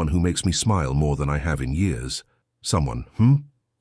Speaker 1: who makes me smile more than I have in years." "Someone,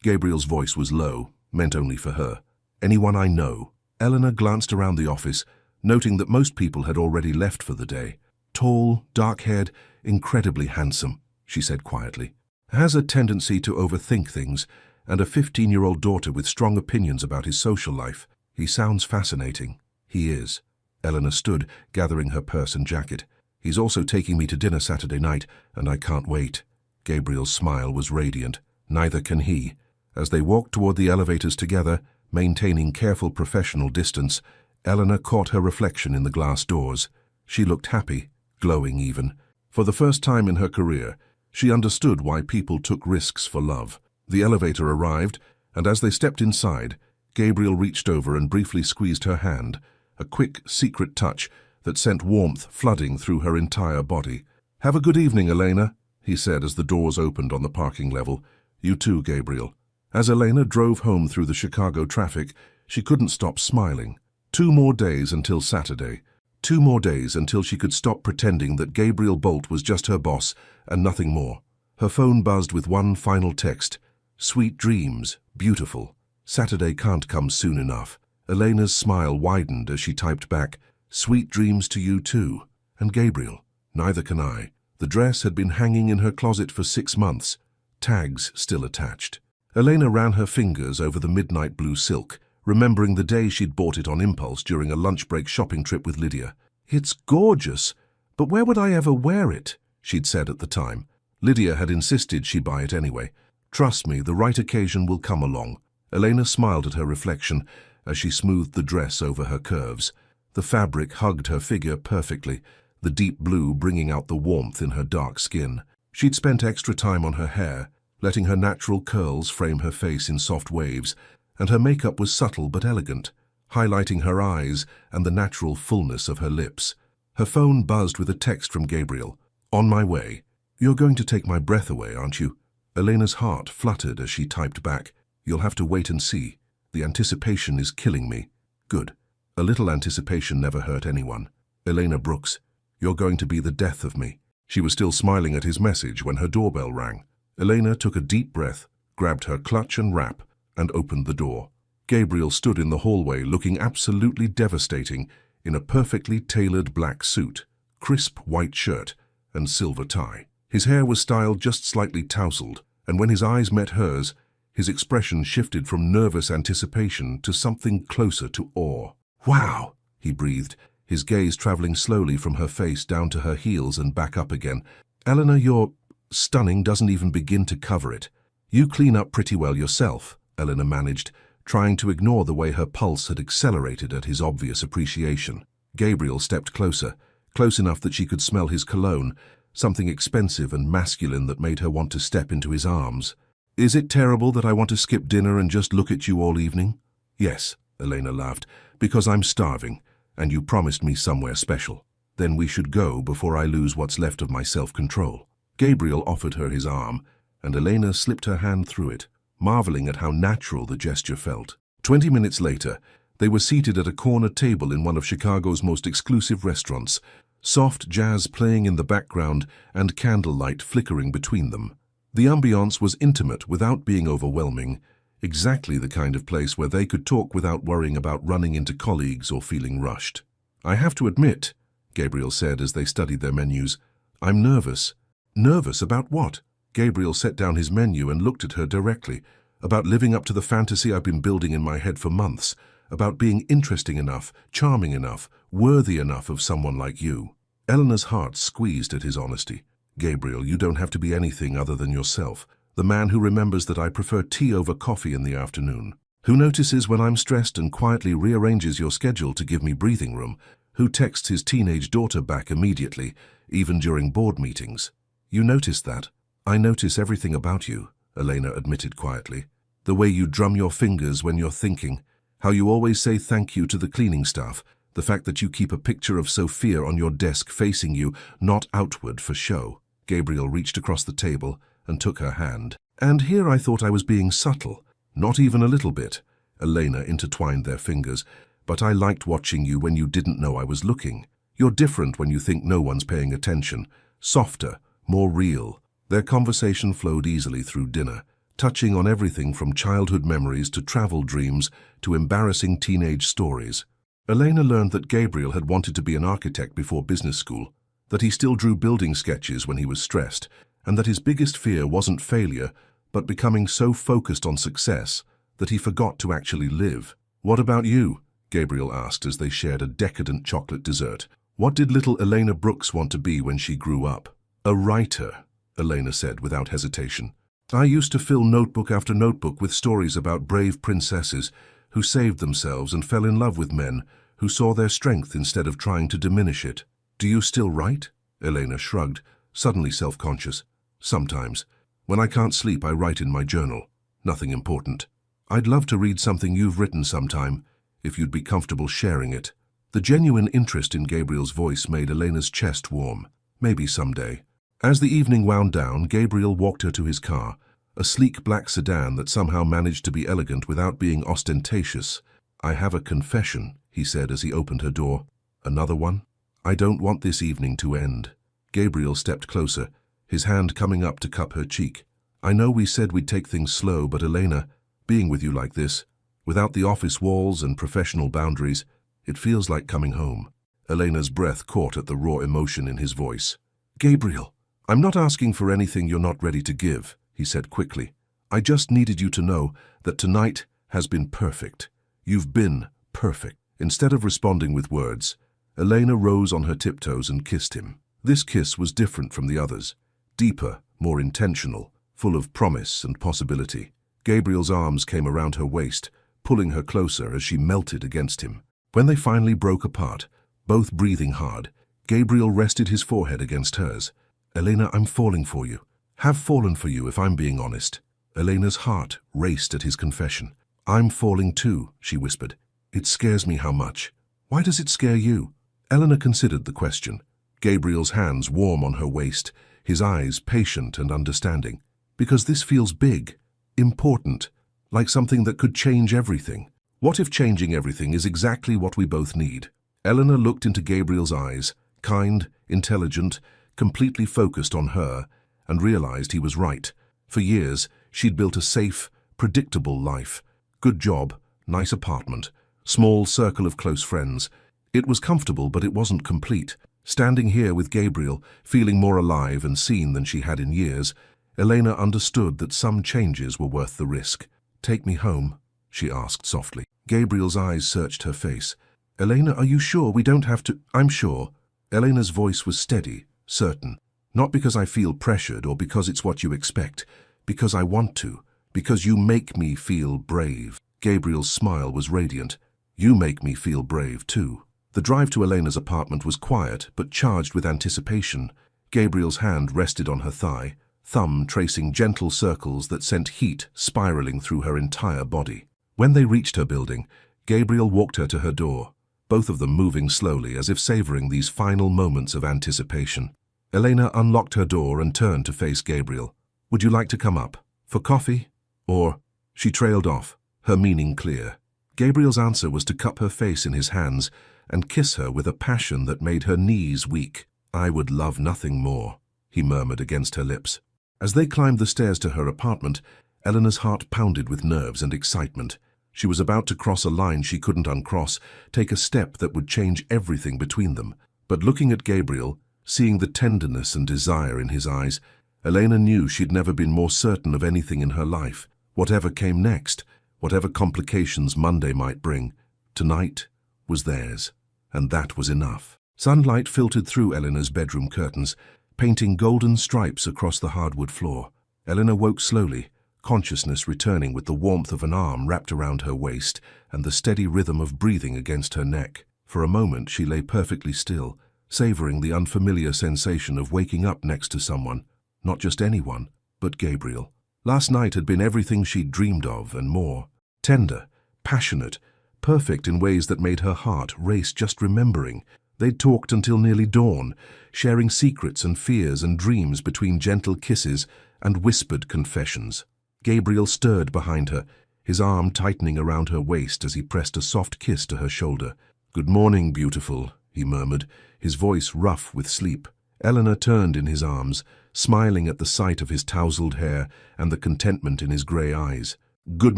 Speaker 1: Gabriel's voice was low, meant only for her. "Anyone I know." Elena glanced around the office, noting that most people had already left for the day. "Tall, dark-haired, incredibly handsome," she said quietly. "Has a tendency to overthink things, and a 15-year-old daughter with strong opinions about his social life. He sounds fascinating." "He is." Elena stood, gathering her purse and jacket. "He's also taking me to dinner Saturday night, and I can't wait." Gabriel's smile was radiant. Neither can he. As they walked toward the elevators together, maintaining careful professional distance, Elena caught her reflection in the glass doors. She looked happy, glowing even. For the first time in her career, she understood why people took risks for love. The elevator arrived, and as they stepped inside, Gabriel reached over and briefly squeezed her hand, a quick, secret touch that sent warmth flooding through her entire body. "Have a good evening, Elena," he said as the doors opened on the parking level. "You too, Gabriel." As Elena drove home through the Chicago traffic, she couldn't stop smiling. 2 more days until Saturday. 2 more days until she could stop pretending that Gabriel Bolt was just her boss and nothing more. Her phone buzzed with one final text. "Sweet dreams, beautiful. Saturday can't come soon enough." Elena's smile widened as she typed back, "Sweet dreams to you too. And Gabriel, neither can I." The dress had been hanging in her closet for 6 months, tags still attached. Elena ran her fingers over the midnight blue silk, remembering the day she'd bought it on impulse during a lunch break shopping trip with Lydia. "It's gorgeous, but where would I ever wear it?" she'd said at the time. Lydia had insisted she buy it anyway. "Trust me, the right occasion will come along." Elena smiled at her reflection as she smoothed the dress over her curves. The fabric hugged her figure perfectly, the deep blue bringing out the warmth in her dark skin. She'd spent extra time on her hair, letting her natural curls frame her face in soft waves, and her makeup was subtle but elegant, highlighting her eyes and the natural fullness of her lips. Her phone buzzed with a text from Gabriel. "On my way." "You're going to take my breath away, aren't you?" Elena's heart fluttered as she typed back. "You'll have to wait and see. The anticipation is killing me." "Good. A little anticipation never hurt anyone." "Elena Brooks, you're going to be the death of me." She was still smiling at his message when her doorbell rang. Elena took a deep breath, grabbed her clutch and wrap, and opened the door. Gabriel stood in the hallway looking absolutely devastating in a perfectly tailored black suit, crisp white shirt, and silver tie. His hair was styled just slightly tousled, and when his eyes met hers, his expression shifted from nervous anticipation to something closer to awe. "Wow," he breathed, his gaze traveling slowly from her face down to her heels and back up again. "Eleanor, your stunning doesn't even begin to cover it. You clean up pretty well yourself," Eleanor managed, trying to ignore the way her pulse had accelerated at his obvious appreciation. Gabriel stepped closer, close enough that she could smell his cologne, something expensive and masculine that made her want to step into his arms. "Is it terrible that I want to skip dinner and just look at you all evening?" "Yes," Elena laughed, "because I'm starving, and you promised me somewhere special. Then we should go before I lose what's left of my self-control." Gabriel offered her his arm, and Elena slipped her hand through it, marveling at how natural the gesture felt. 20 minutes later, they were seated at a corner table in one of Chicago's most exclusive restaurants, soft jazz playing in the background and candlelight flickering between them. The ambiance was intimate without being overwhelming, exactly the kind of place where they could talk without worrying about running into colleagues or feeling rushed. "I have to admit," Gabriel said as they studied their menus, "I'm nervous." "Nervous about what?" Gabriel set down his menu and looked at her directly. "About living up to the fantasy I've been building in my head for months, about being interesting enough, charming enough, worthy enough of someone like you." Eleanor's heart squeezed at his honesty. "Gabriel, you don't have to be anything other than yourself. The man who remembers that I prefer tea over coffee in the afternoon. Who notices when I'm stressed and quietly rearranges your schedule to give me breathing room. Who texts his teenage daughter back immediately, even during board meetings. You notice that?" "I notice everything about you," Elena admitted quietly. "The way you drum your fingers when you're thinking, how you always say thank you to the cleaning staff, the fact that you keep a picture of Sophia on your desk facing you, not outward for show." Gabriel reached across the table and took her hand. "And here I thought I was being subtle. Not even a little bit." Elena intertwined their fingers. "But I liked watching you when you didn't know I was looking. You're different when you think no one's paying attention. Softer, more real." Their conversation flowed easily through dinner, touching on everything from childhood memories to travel dreams to embarrassing teenage stories. Elena learned that Gabriel had wanted to be an architect before business school, that he still drew building sketches when he was stressed, and that his biggest fear wasn't failure, but becoming so focused on success that he forgot to actually live. "What about you?" Gabriel asked as they shared a decadent chocolate dessert. "What did little Elena Brooks want to be when she grew up?" "A writer," Elena said without hesitation. "I used to fill notebook after notebook with stories about brave princesses who saved themselves and fell in love with men who saw their strength instead of trying to diminish it." "Do you still write?" Elena shrugged, suddenly self-conscious. "Sometimes. When I can't sleep, I write in my journal. Nothing important. I'd love to read something you've written sometime, if you'd be comfortable sharing it." The genuine interest in Gabriel's voice made Elena's chest warm. Maybe someday. As the evening wound down, Gabriel walked her to his car, a sleek black sedan that somehow managed to be elegant without being ostentatious. "I have a confession," he said as he opened her door. "Another one? I don't want this evening to end." Gabriel stepped closer, his hand coming up to cup her cheek. "I know we said we'd take things slow, but Elena, being with you like this, without the office walls and professional boundaries, it feels like coming home." Elena's breath caught at the raw emotion in his voice. "Gabriel, I'm not asking for anything you're not ready to give," he said quickly. "I just needed you to know that tonight has been perfect. You've been perfect." Instead of responding with words, Elena rose on her tiptoes and kissed him. This kiss was different from the others, deeper, more intentional, full of promise and possibility. Gabriel's arms came around her waist, pulling her closer as she melted against him. When they finally broke apart, both breathing hard, Gabriel rested his forehead against hers. "Elena, I'm falling for you. Have fallen for you if I'm being honest." Elena's heart raced at his confession. "I'm falling too," she whispered. "It scares me how much." "Why does it scare you?" Elena considered the question, Gabriel's hands warm on her waist, his eyes patient and understanding. "Because this feels big, important, like something that could change everything." "What if changing everything is exactly what we both need?" Elena looked into Gabriel's eyes, kind, intelligent, completely focused on her, and realized he was right. For years, she'd built a safe, predictable life. Good job, nice apartment, small circle of close friends. It was comfortable, but it wasn't complete. Standing here with Gabriel, feeling more alive and seen than she had in years, Elena understood that some changes were worth the risk. "Take me home?" she asked softly. Gabriel's eyes searched her face. "Elena, are you sure we don't have to?" "I'm sure." Elena's voice was steady, certain. "Not because I feel pressured or because it's what you expect. Because I want to. Because you make me feel brave." Gabriel's smile was radiant. "You make me feel brave too." The drive to Elena's apartment was quiet but charged with anticipation. Gabriel's hand rested on her thigh, thumb tracing gentle circles that sent heat spiraling through her entire body. When they reached her building, Gabriel walked her to her door, both of them moving slowly as if savoring these final moments of anticipation. Elena unlocked her door and turned to face Gabriel. "Would you like to come up? For coffee? Or—" She trailed off, her meaning clear. Gabriel's answer was to cup her face in his hands and kiss her with a passion that made her knees weak. "I would love nothing more," he murmured against her lips. As they climbed the stairs to her apartment, Elena's heart pounded with nerves and excitement. She was about to cross a line she couldn't uncross, take a step that would change everything between them. But looking at Gabriel, seeing the tenderness and desire in his eyes, Elena knew she'd never been more certain of anything in her life. Whatever came next, whatever complications Monday might bring, tonight was theirs, and that was enough. Sunlight filtered through Elena's bedroom curtains, painting golden stripes across the hardwood floor. Elena woke slowly, consciousness returning with the warmth of an arm wrapped around her waist and the steady rhythm of breathing against her neck. For a moment she lay perfectly still, savoring the unfamiliar sensation of waking up next to someone, not just anyone, but Gabriel. Last night had been everything she'd dreamed of and more. Tender, passionate, perfect in ways that made her heart race just remembering. They'd talked until nearly dawn, sharing secrets and fears and dreams between gentle kisses and whispered confessions. Gabriel stirred behind her, his arm tightening around her waist as he pressed a soft kiss to her shoulder. "Good morning, beautiful," he murmured, his voice rough with sleep. Elena turned in his arms, smiling at the sight of his tousled hair and the contentment in his grey eyes. "Good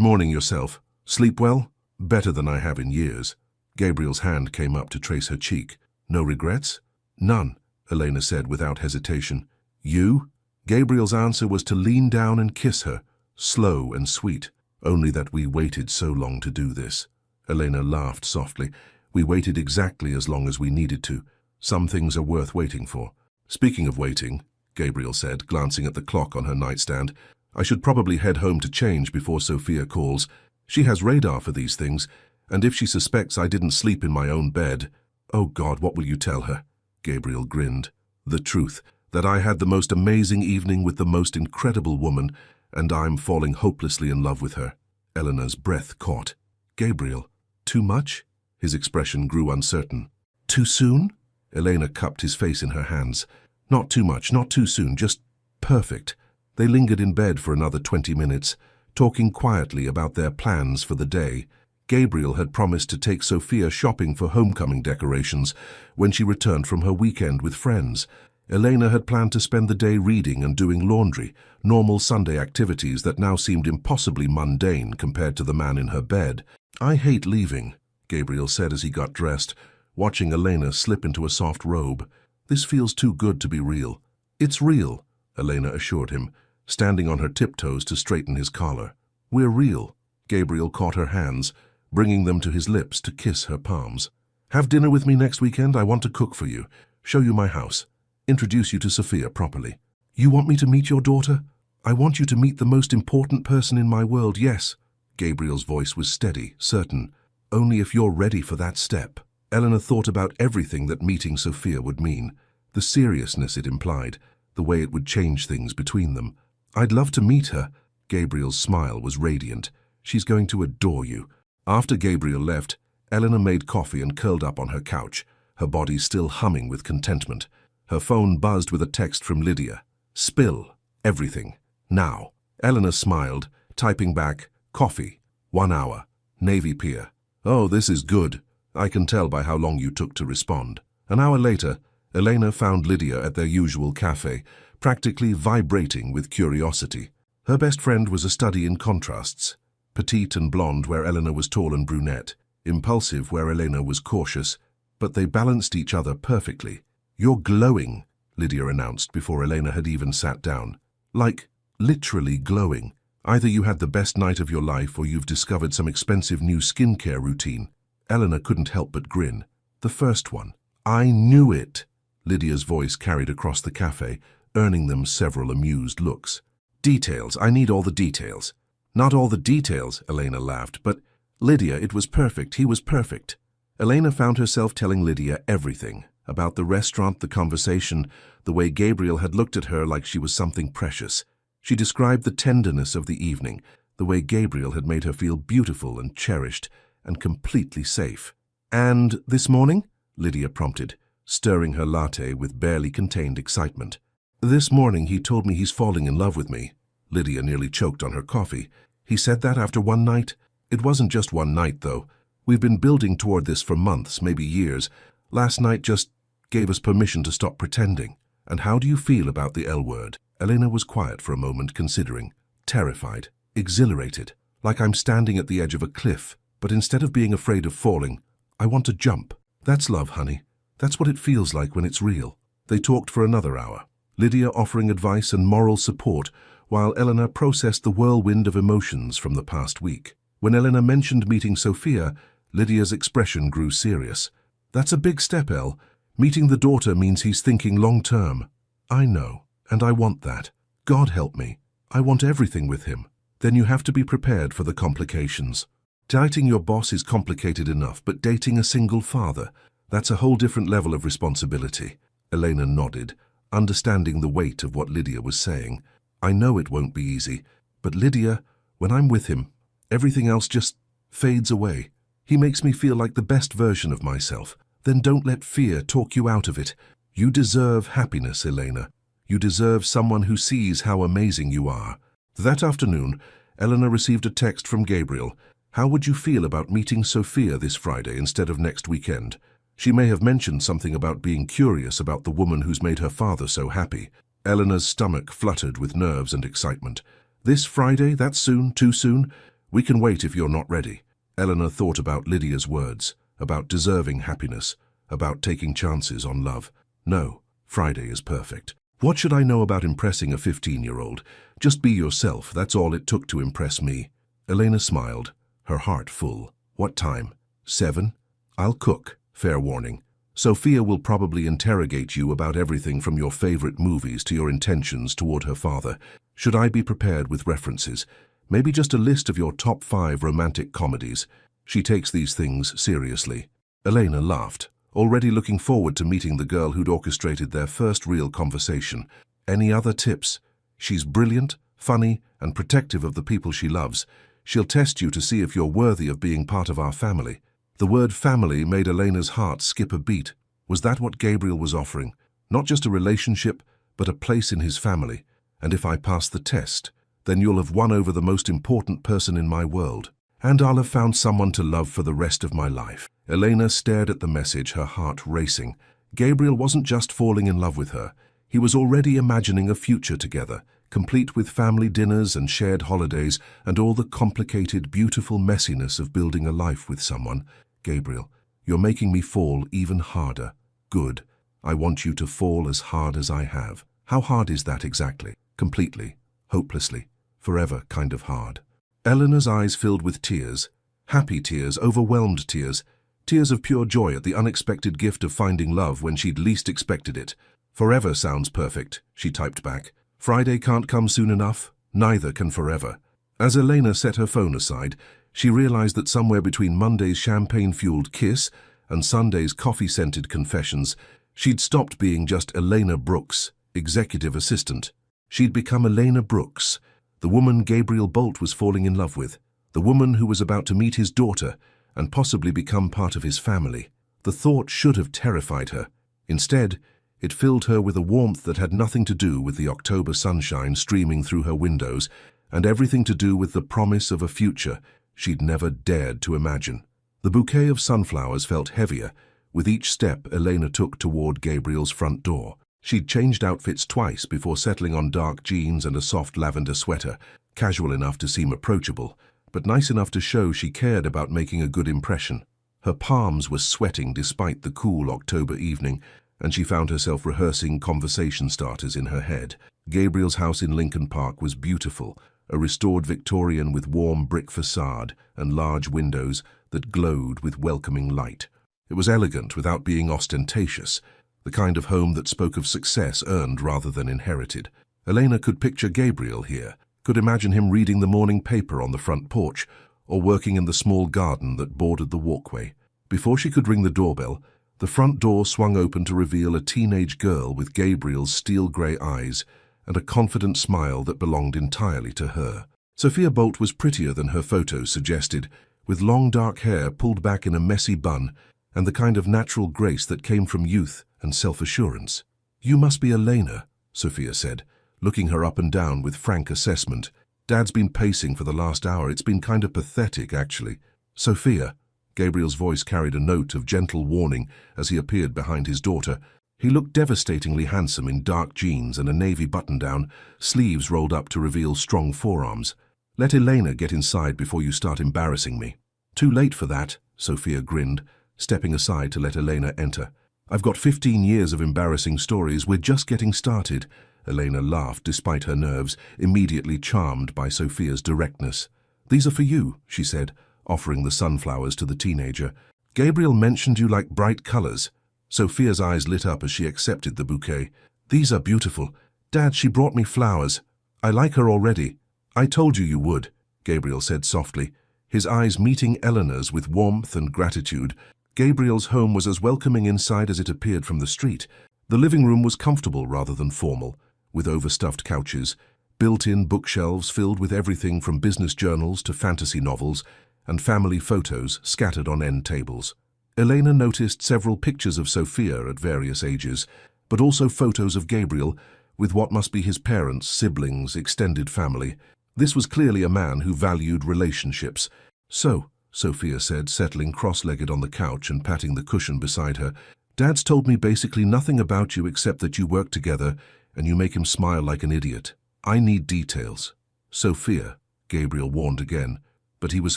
Speaker 1: morning yourself. Sleep well?" "Better than I have in years." Gabriel's hand came up to trace her cheek. "No regrets?" "None," Elena said without hesitation. "You?" Gabriel's answer was to lean down and kiss her, slow and sweet. "Only that we waited so long to do this." Elena laughed softly. "We waited exactly as long as we needed to. Some things are worth waiting for." "Speaking of waiting," Gabriel said, glancing at the clock on her nightstand, "I should probably head home to change before Sophia calls. She has radar for these things, and if she suspects I didn't sleep in my own bed—" "Oh God, what will you tell her?" Gabriel grinned. "The truth, that I had the most amazing evening with the most incredible woman, and I'm falling hopelessly in love with her." Elena's breath caught. "Gabriel, too much?" His expression grew uncertain. "Too soon?" Elena cupped his face in her hands. "Not too much, not too soon, just perfect." They lingered in bed for another 20 minutes, talking quietly about their plans for the day. Gabriel had promised to take Sophia shopping for homecoming decorations when she returned from her weekend with friends. Elena had planned to spend the day reading and doing laundry, normal Sunday activities that now seemed impossibly mundane compared to the man in her bed. "I hate leaving," Gabriel said as he got dressed, watching Elena slip into a soft robe. "This feels too good to be real." "It's real," Elena assured him, standing on her tiptoes to straighten his collar. "We're real." Gabriel caught her hands, bringing them to his lips to kiss her palms. Have dinner with me next weekend. I want to cook for you, show you my house, introduce you to Sophia properly. You want me to meet your daughter? I want you to meet the most important person in my world, yes. Gabriel's voice was steady, certain. Only if you're ready for that step. Eleanor thought about everything that meeting Sophia would mean, the seriousness it implied, the way it would change things between them. I'd love to meet her. Gabriel's smile was radiant. She's going to adore you. After Gabriel left, Eleanor made coffee and curled up on her couch, her body still humming with contentment. Her phone buzzed with a text from Lydia. Spill. Everything. Now. Eleanor smiled, typing back, coffee. 1 hour. Navy Pier. Oh, this is good. I can tell by how long you took to respond. An hour later, Elena found Lydia at their usual cafe, practically vibrating with curiosity. Her best friend was a study in contrasts. Petite and blonde where Eleanor was tall and brunette, impulsive where Elena was cautious, but they balanced each other perfectly. You're glowing, Lydia announced before Elena had even sat down. Like, literally glowing. Either you had the best night of your life or you've discovered some expensive new skincare routine. Eleanor couldn't help but grin. The first one. I knew it. Lydia's voice carried across the cafe, earning them several amused looks. Details. I need all the details. Not all the details, Elena laughed, but Lydia, it was perfect. He was perfect. Elena found herself telling Lydia everything. About the restaurant, the conversation, the way Gabriel had looked at her like she was something precious. She described the tenderness of the evening, the way Gabriel had made her feel beautiful and cherished and completely safe. And this morning? Lydia prompted, stirring her latte with barely contained excitement. This morning he told me he's falling in love with me. Lydia nearly choked on her coffee. He said that after one night? It wasn't just one night, though. We've been building toward this for months, maybe years. Last night just gave us permission to stop pretending. And how do you feel about the L word? Elena was quiet for a moment, considering. Terrified, exhilarated, like I'm standing at the edge of a cliff, but instead of being afraid of falling, I want to jump. That's love, honey. That's what it feels like when it's real. They talked for another hour, Lydia offering advice and moral support, while Eleanor processed the whirlwind of emotions from the past week. When Eleanor mentioned meeting Sophia, Lydia's expression grew serious. That's a big step, Elle. Meeting the daughter means he's thinking long-term. I know, and I want that. God help me. I want everything with him. Then you have to be prepared for the complications. Dating your boss is complicated enough, but dating a single father, that's a whole different level of responsibility. Elena nodded, understanding the weight of what Lydia was saying. I know it won't be easy, but Lydia, when I'm with him, everything else just fades away. He makes me feel like the best version of myself. Then don't let fear talk you out of it. You deserve happiness, Elena. You deserve someone who sees how amazing you are. That afternoon, Eleanor received a text from Gabriel. How would you feel about meeting Sophia this Friday instead of next weekend? She may have mentioned something about being curious about the woman who's made her father so happy. Eleanor's stomach fluttered with nerves and excitement. This Friday? That soon? Too soon? We can wait if you're not ready. Eleanor thought about Lydia's words, about deserving happiness, about taking chances on love. No, Friday is perfect. What should I know about impressing a 15-year-old? Just be yourself, that's all it took to impress me. Elena smiled, her heart full. What time? 7? I'll cook. Fair warning. Sophia will probably interrogate you about everything from your favorite movies to your intentions toward her father. Should I be prepared with references? Maybe just a list of your top 5 romantic comedies. She takes these things seriously. Elena laughed, already looking forward to meeting the girl who'd orchestrated their first real conversation. Any other tips? She's brilliant, funny, and protective of the people she loves. She'll test you to see if you're worthy of being part of our family. The word family made Elena's heart skip a beat. Was that what Gabriel was offering? Not just a relationship, but a place in his family. And if I pass the test, then you'll have won over the most important person in my world. And I'll have found someone to love for the rest of my life. Elena stared at the message, her heart racing. Gabriel wasn't just falling in love with her. He was already imagining a future together, complete with family dinners and shared holidays and all the complicated, beautiful messiness of building a life with someone. Gabriel, you're making me fall even harder. Good. I want you to fall as hard as I have. How hard is that exactly? Completely, hopelessly, forever kind of hard. Eleanor's eyes filled with tears. Happy tears, overwhelmed tears. Tears of pure joy at the unexpected gift of finding love when she'd least expected it. Forever sounds perfect, she typed back. Friday can't come soon enough. Neither can forever. As Elena set her phone aside, she realized that somewhere between Monday's champagne-fueled kiss and Sunday's coffee-scented confessions, she'd stopped being just Elena Brooks, executive assistant. She'd become Elena Brooks, the woman Gabriel Bolt was falling in love with, the woman who was about to meet his daughter and possibly become part of his family. The thought should have terrified her. Instead, it filled her with a warmth that had nothing to do with the October sunshine streaming through her windows and everything to do with the promise of a future she'd never dared to imagine. The bouquet of sunflowers felt heavier with each step Elena took toward Gabriel's front door. She'd changed outfits twice before settling on dark jeans and a soft lavender sweater, casual enough to seem approachable, but nice enough to show she cared about making a good impression. Her palms were sweating despite the cool October evening, and she found herself rehearsing conversation starters in her head. Gabriel's house in Lincoln Park was beautiful, a restored Victorian with warm brick facade and large windows that glowed with welcoming light. It was elegant without being ostentatious, the kind of home that spoke of success earned rather than inherited. Elena could picture Gabriel here, could imagine him reading the morning paper on the front porch or working in the small garden that bordered the walkway. Before she could ring the doorbell, the front door swung open to reveal a teenage girl with Gabriel's steel-grey eyes and a confident smile that belonged entirely to her. Sophia Bolt was prettier than her photos suggested, with long dark hair pulled back in a messy bun and the kind of natural grace that came from youth and self-assurance. "You must be Elena," Sophia said, looking her up and down with frank assessment. "Dad's been pacing for the last hour. It's been kind of pathetic, actually." "Sophia," Gabriel's voice carried a note of gentle warning as he appeared behind his daughter. He looked devastatingly handsome in dark jeans and a navy button-down, sleeves rolled up to reveal strong forearms. "Let Elena get inside before you start embarrassing me." "Too late for that," Sophia grinned, stepping aside to let Elena enter. "I've got 15 years of embarrassing stories. We're just getting started." Elena laughed despite her nerves, immediately charmed by Sophia's directness. "These are for you," she said, offering the sunflowers to the teenager. "Gabriel mentioned you like bright colors." Sophia's eyes lit up as she accepted the bouquet. "These are beautiful. Dad, she brought me flowers. I like her already." "I told you you would," Gabriel said softly, his eyes meeting Eleanor's with warmth and gratitude. Gabriel's home was as welcoming inside as it appeared from the street. The living room was comfortable rather than formal, with overstuffed couches, built-in bookshelves filled with everything from business journals to fantasy novels, and family photos scattered on end tables. Elena noticed several pictures of Sophia at various ages, but also photos of Gabriel with what must be his parents, siblings, extended family. This was clearly a man who valued relationships. "So," Sophia said, settling cross-legged on the couch and patting the cushion beside her, "Dad's told me basically nothing about you except that you work together and you make him smile like an idiot. I need details." "Sophia," Gabriel warned again, but he was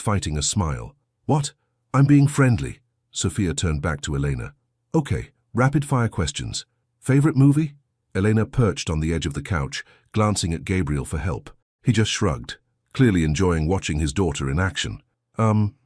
Speaker 1: fighting a smile. "What? I'm being friendly." Sophia turned back to Elena. "Okay, rapid-fire questions. Favorite movie?" Elena perched on the edge of the couch, glancing at Gabriel for help. He just shrugged, clearly enjoying watching his daughter in action.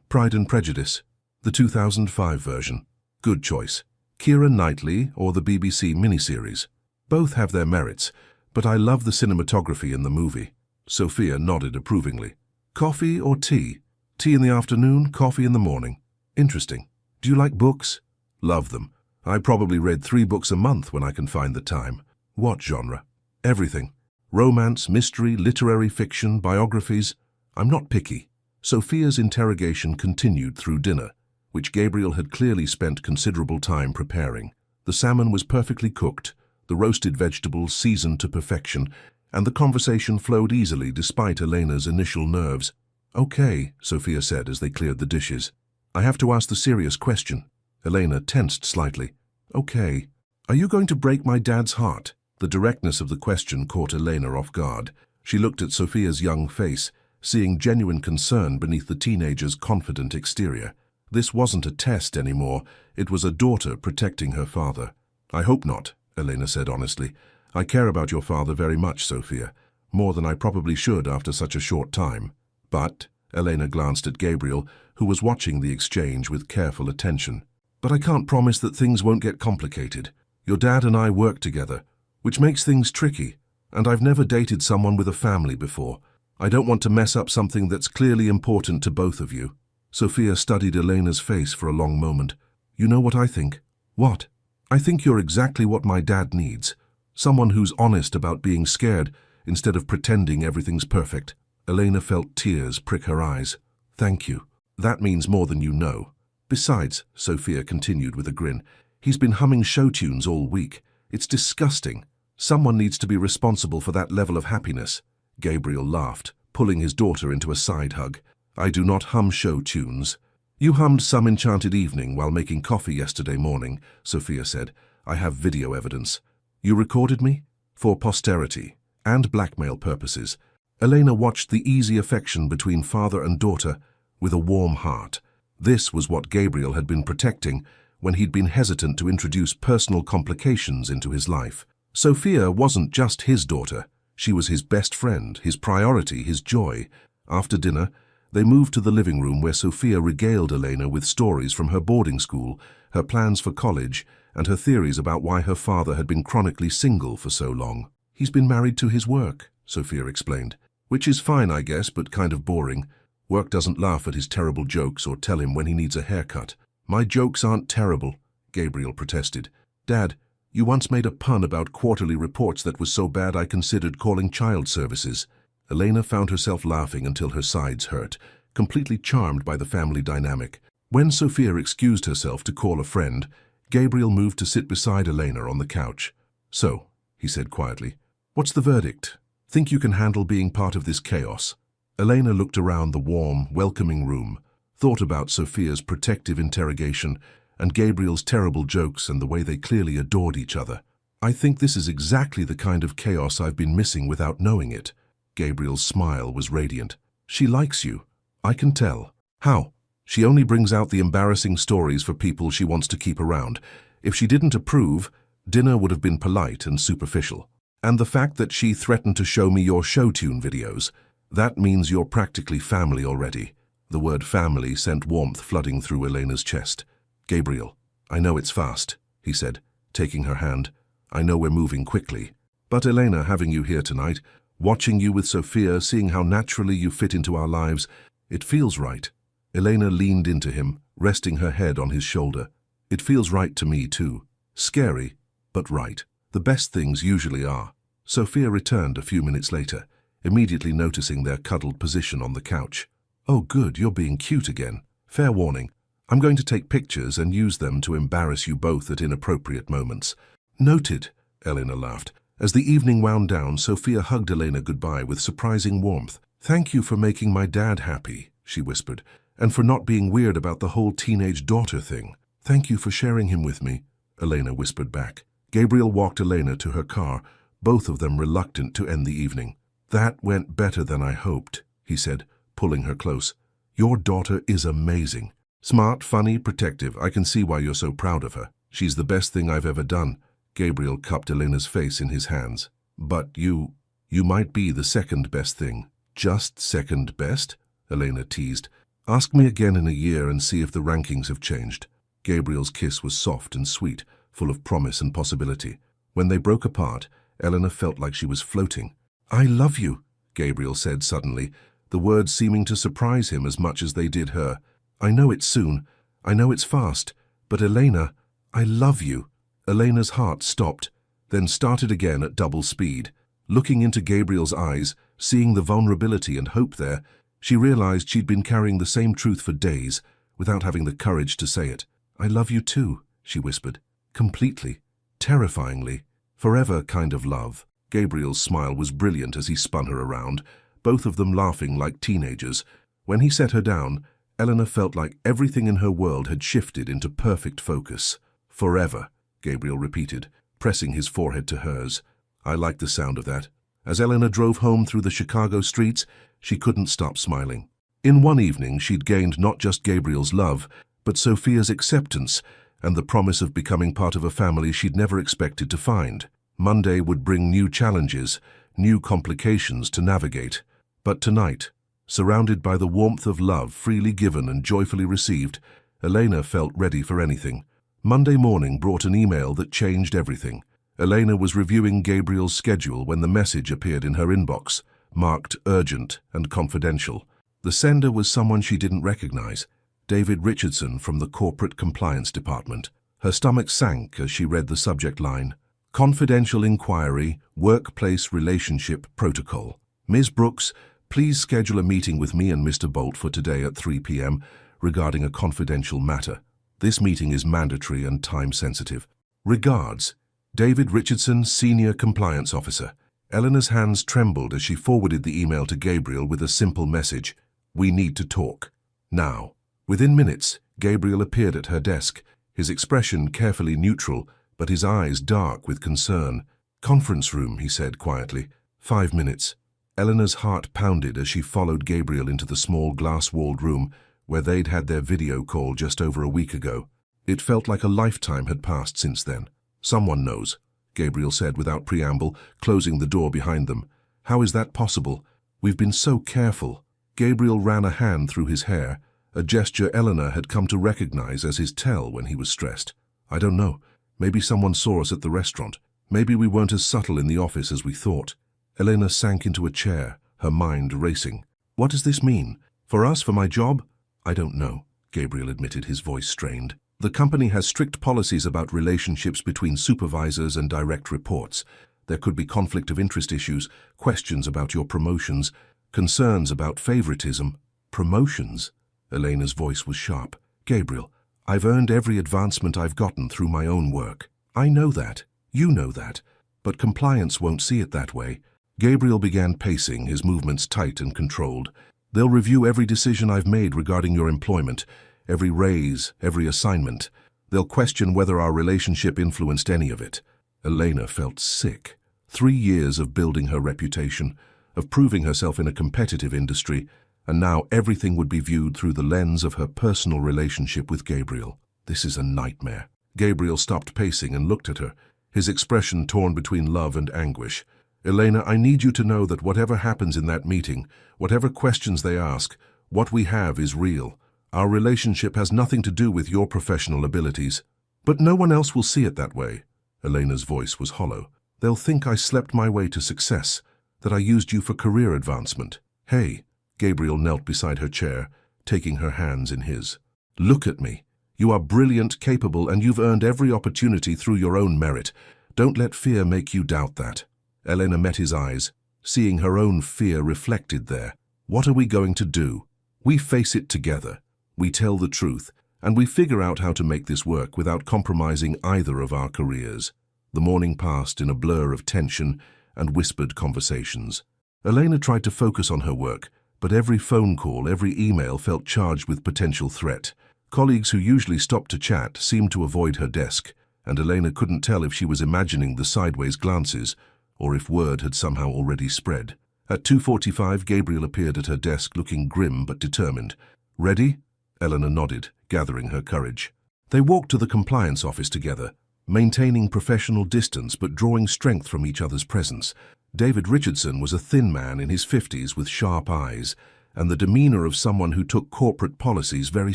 Speaker 1: Pride and Prejudice. The 2005 version. Good choice. Keira Knightley or the BBC miniseries. Both have their merits, but I love the cinematography in the movie." Sophia nodded approvingly. "Coffee or tea? Tea in the afternoon, coffee in the morning." "Interesting. Do you like books?" "Love them. I probably read 3 books a month when I can find the time." "What genre?" "Everything. Romance, mystery, literary fiction, biographies. I'm not picky." Sophia's interrogation continued through dinner, which Gabriel had clearly spent considerable time preparing. The salmon was perfectly cooked, the roasted vegetables seasoned to perfection, and the conversation flowed easily despite Elena's initial nerves. "Okay," Sophia said as they cleared the dishes. "I have to ask the serious question." Elena tensed slightly. "Okay. Are you going to break my dad's heart?" The directness of the question caught Elena off guard. She looked at Sophia's young face, seeing genuine concern beneath the teenager's confident exterior. This wasn't a test anymore. It was a daughter protecting her father. "I hope not," Elena said honestly. "I care about your father very much, Sophia, more than I probably should after such a short time." "But," Elena glanced at Gabriel, who was watching the exchange with careful attention. "But I can't promise that things won't get complicated. Your dad and I work together, which makes things tricky, and I've never dated someone with a family before. I don't want to mess up something that's clearly important to both of you." Sophia studied Elena's face for a long moment. "You know what I think?" "What?" "I think you're exactly what my dad needs. Someone who's honest about being scared instead of pretending everything's perfect." Elena felt tears prick her eyes. "Thank you. That means more than you know. Besides," Sophia continued with a grin, "he's been humming show tunes all week. It's disgusting. Someone needs to be responsible for that level of happiness." Gabriel laughed, pulling his daughter into a side hug. "I do not hum show tunes." "You hummed Some Enchanted Evening while making coffee yesterday morning," Sophia said. "I have video evidence." "You recorded me?" "For posterity and blackmail purposes." Elena watched the easy affection between father and daughter with a warm heart. This was what Gabriel had been protecting when he'd been hesitant to introduce personal complications into his life. Sophia wasn't just his daughter. She was his best friend, his priority, his joy. After dinner, they moved to the living room where Sophia regaled Elena with stories from her boarding school, her plans for college, and her theories about why her father had been chronically single for so long. "He's been married to his work," Sophia explained. "Which is fine, I guess, but kind of boring. Work doesn't laugh at his terrible jokes or tell him when he needs a haircut." "My jokes aren't terrible," Gabriel protested. "Dad, you once made a pun about quarterly reports that was so bad I considered calling child services." Elena found herself laughing until her sides hurt, completely charmed by the family dynamic. When Sophia excused herself to call a friend, Gabriel moved to sit beside Elena on the couch. "So," he said quietly, "what's the verdict? Think you can handle being part of this chaos?" Elena looked around the warm, welcoming room, thought about Sophia's protective interrogation and Gabriel's terrible jokes and the way they clearly adored each other. "I think this is exactly the kind of chaos I've been missing without knowing it." Gabriel's smile was radiant. "She likes you. I can tell." "How?" "She only brings out the embarrassing stories for people she wants to keep around. If she didn't approve, dinner would have been polite and superficial. And the fact that she threatened to show me your show tune videos, that means you're practically family already." The word family sent warmth flooding through Elena's chest. "Gabriel, I know it's fast," he said, taking her hand. "I know we're moving quickly. But Elena, having you here tonight, watching you with Sophia, seeing how naturally you fit into our lives, it feels right." Elena leaned into him, resting her head on his shoulder. "It feels right to me too. Scary, but right. The best things usually are." Sophia returned a few minutes later, immediately noticing their cuddled position on the couch. "Oh good, you're being cute again. Fair warning, I'm going to take pictures and use them to embarrass you both at inappropriate moments." "Noted," Elena laughed. As the evening wound down, Sophia hugged Elena goodbye with surprising warmth. "Thank you for making my dad happy," she whispered, "and for not being weird about the whole teenage daughter thing." "Thank you for sharing him with me," Elena whispered back. Gabriel walked Elena to her car, both of them reluctant to end the evening. "That went better than I hoped," he said, pulling her close. "Your daughter is amazing. Smart, funny, protective. I can see why you're so proud of her. She's the best thing I've ever done." Gabriel cupped Elena's face in his hands. "But you might be the second best thing." "Just second best?" Elena teased. "Ask me again in a year and see if the rankings have changed." Gabriel's kiss was soft and sweet, full of promise and possibility. When they broke apart, Elena felt like she was floating. "I love you," Gabriel said suddenly, the words seeming to surprise him as much as they did her. "I know it's soon. I know it's fast. But Elena, I love you." Elena's heart stopped, then started again at double speed. Looking into Gabriel's eyes, seeing the vulnerability and hope there, she realized she'd been carrying the same truth for days, without having the courage to say it. "I love you too," she whispered. "Completely. Terrifyingly. Forever kind of love." Gabriel's smile was brilliant as he spun her around, both of them laughing like teenagers. When he set her down, Elena felt like everything in her world had shifted into perfect focus. "Forever," Gabriel repeated, pressing his forehead to hers. "I like the sound of that." As Elena drove home through the Chicago streets, she couldn't stop smiling. In one evening, she'd gained not just Gabriel's love, but Sophia's acceptance and the promise of becoming part of a family she'd never expected to find. Monday would bring new challenges, new complications to navigate. But tonight, Surrounded by the warmth of love freely given and joyfully received, Elena felt ready for anything. Monday morning brought an email that changed everything. Elena was reviewing Gabriel's schedule when the message appeared in her inbox, marked urgent and confidential. The sender was someone she didn't recognize, David Richardson from the Corporate Compliance Department. Her stomach sank as she read the subject line, Confidential Inquiry, Workplace Relationship Protocol. Ms. Brooks, please schedule a meeting with me and Mr. Bolt for today at 3 p.m. regarding a confidential matter. This meeting is mandatory and time-sensitive. Regards, David Richardson, Senior Compliance Officer. Eleanor's hands trembled as she forwarded the email to Gabriel with a simple message, We need to talk. Now. Within minutes, Gabriel appeared at her desk, his expression carefully neutral, but his eyes dark with concern. Conference room, he said quietly. 5 minutes. Eleanor's heart pounded as she followed Gabriel into the small glass-walled room where they'd had their video call just over a week ago. It felt like a lifetime had passed since then. Someone knows, Gabriel said without preamble, closing the door behind them. How is that possible? We've been so careful. Gabriel ran a hand through his hair, a gesture Eleanor had come to recognize as his tell when he was stressed. I don't know. Maybe someone saw us at the restaurant. Maybe we weren't as subtle in the office as we thought. Elena sank into a chair, her mind racing. What does this mean? For us, for my job? I don't know, Gabriel admitted, his voice strained. The company has strict policies about relationships between supervisors and direct reports. There could be conflict of interest issues, questions about your promotions, concerns about favoritism. Promotions? Elena's voice was sharp. Gabriel, I've earned every advancement I've gotten through my own work. I know that. You know that. But compliance won't see it that way. Gabriel began pacing, his movements tight and controlled. They'll review every decision I've made regarding your employment, every raise, every assignment. They'll question whether our relationship influenced any of it. Elena felt sick. 3 years of building her reputation, of proving herself in a competitive industry, and now everything would be viewed through the lens of her personal relationship with Gabriel. This is a nightmare. Gabriel stopped pacing and looked at her, his expression torn between love and anguish. Elena, I need you to know that whatever happens in that meeting, whatever questions they ask, what we have is real. Our relationship has nothing to do with your professional abilities. But no one else will see it that way. Elena's voice was hollow. They'll think I slept my way to success, that I used you for career advancement. Hey, Gabriel knelt beside her chair, taking her hands in his. Look at me. You are brilliant, capable, and you've earned every opportunity through your own merit. Don't let fear make you doubt that. Elena met his eyes, seeing her own fear reflected there. What are we going to do? We face it together. We tell the truth, and we figure out how to make this work without compromising either of our careers. The morning passed in a blur of tension and whispered conversations. Elena tried to focus on her work, but every phone call, every email felt charged with potential threat. Colleagues who usually stopped to chat seemed to avoid her desk, and Elena couldn't tell if she was imagining the sideways glances or if word had somehow already spread. At 2:45, Gabriel appeared at her desk looking grim but determined. Ready? Eleanor nodded, gathering her courage. They walked to the compliance office together, maintaining professional distance but drawing strength from each other's presence. David Richardson was a thin man in his 50s with sharp eyes, and the demeanor of someone who took corporate policies very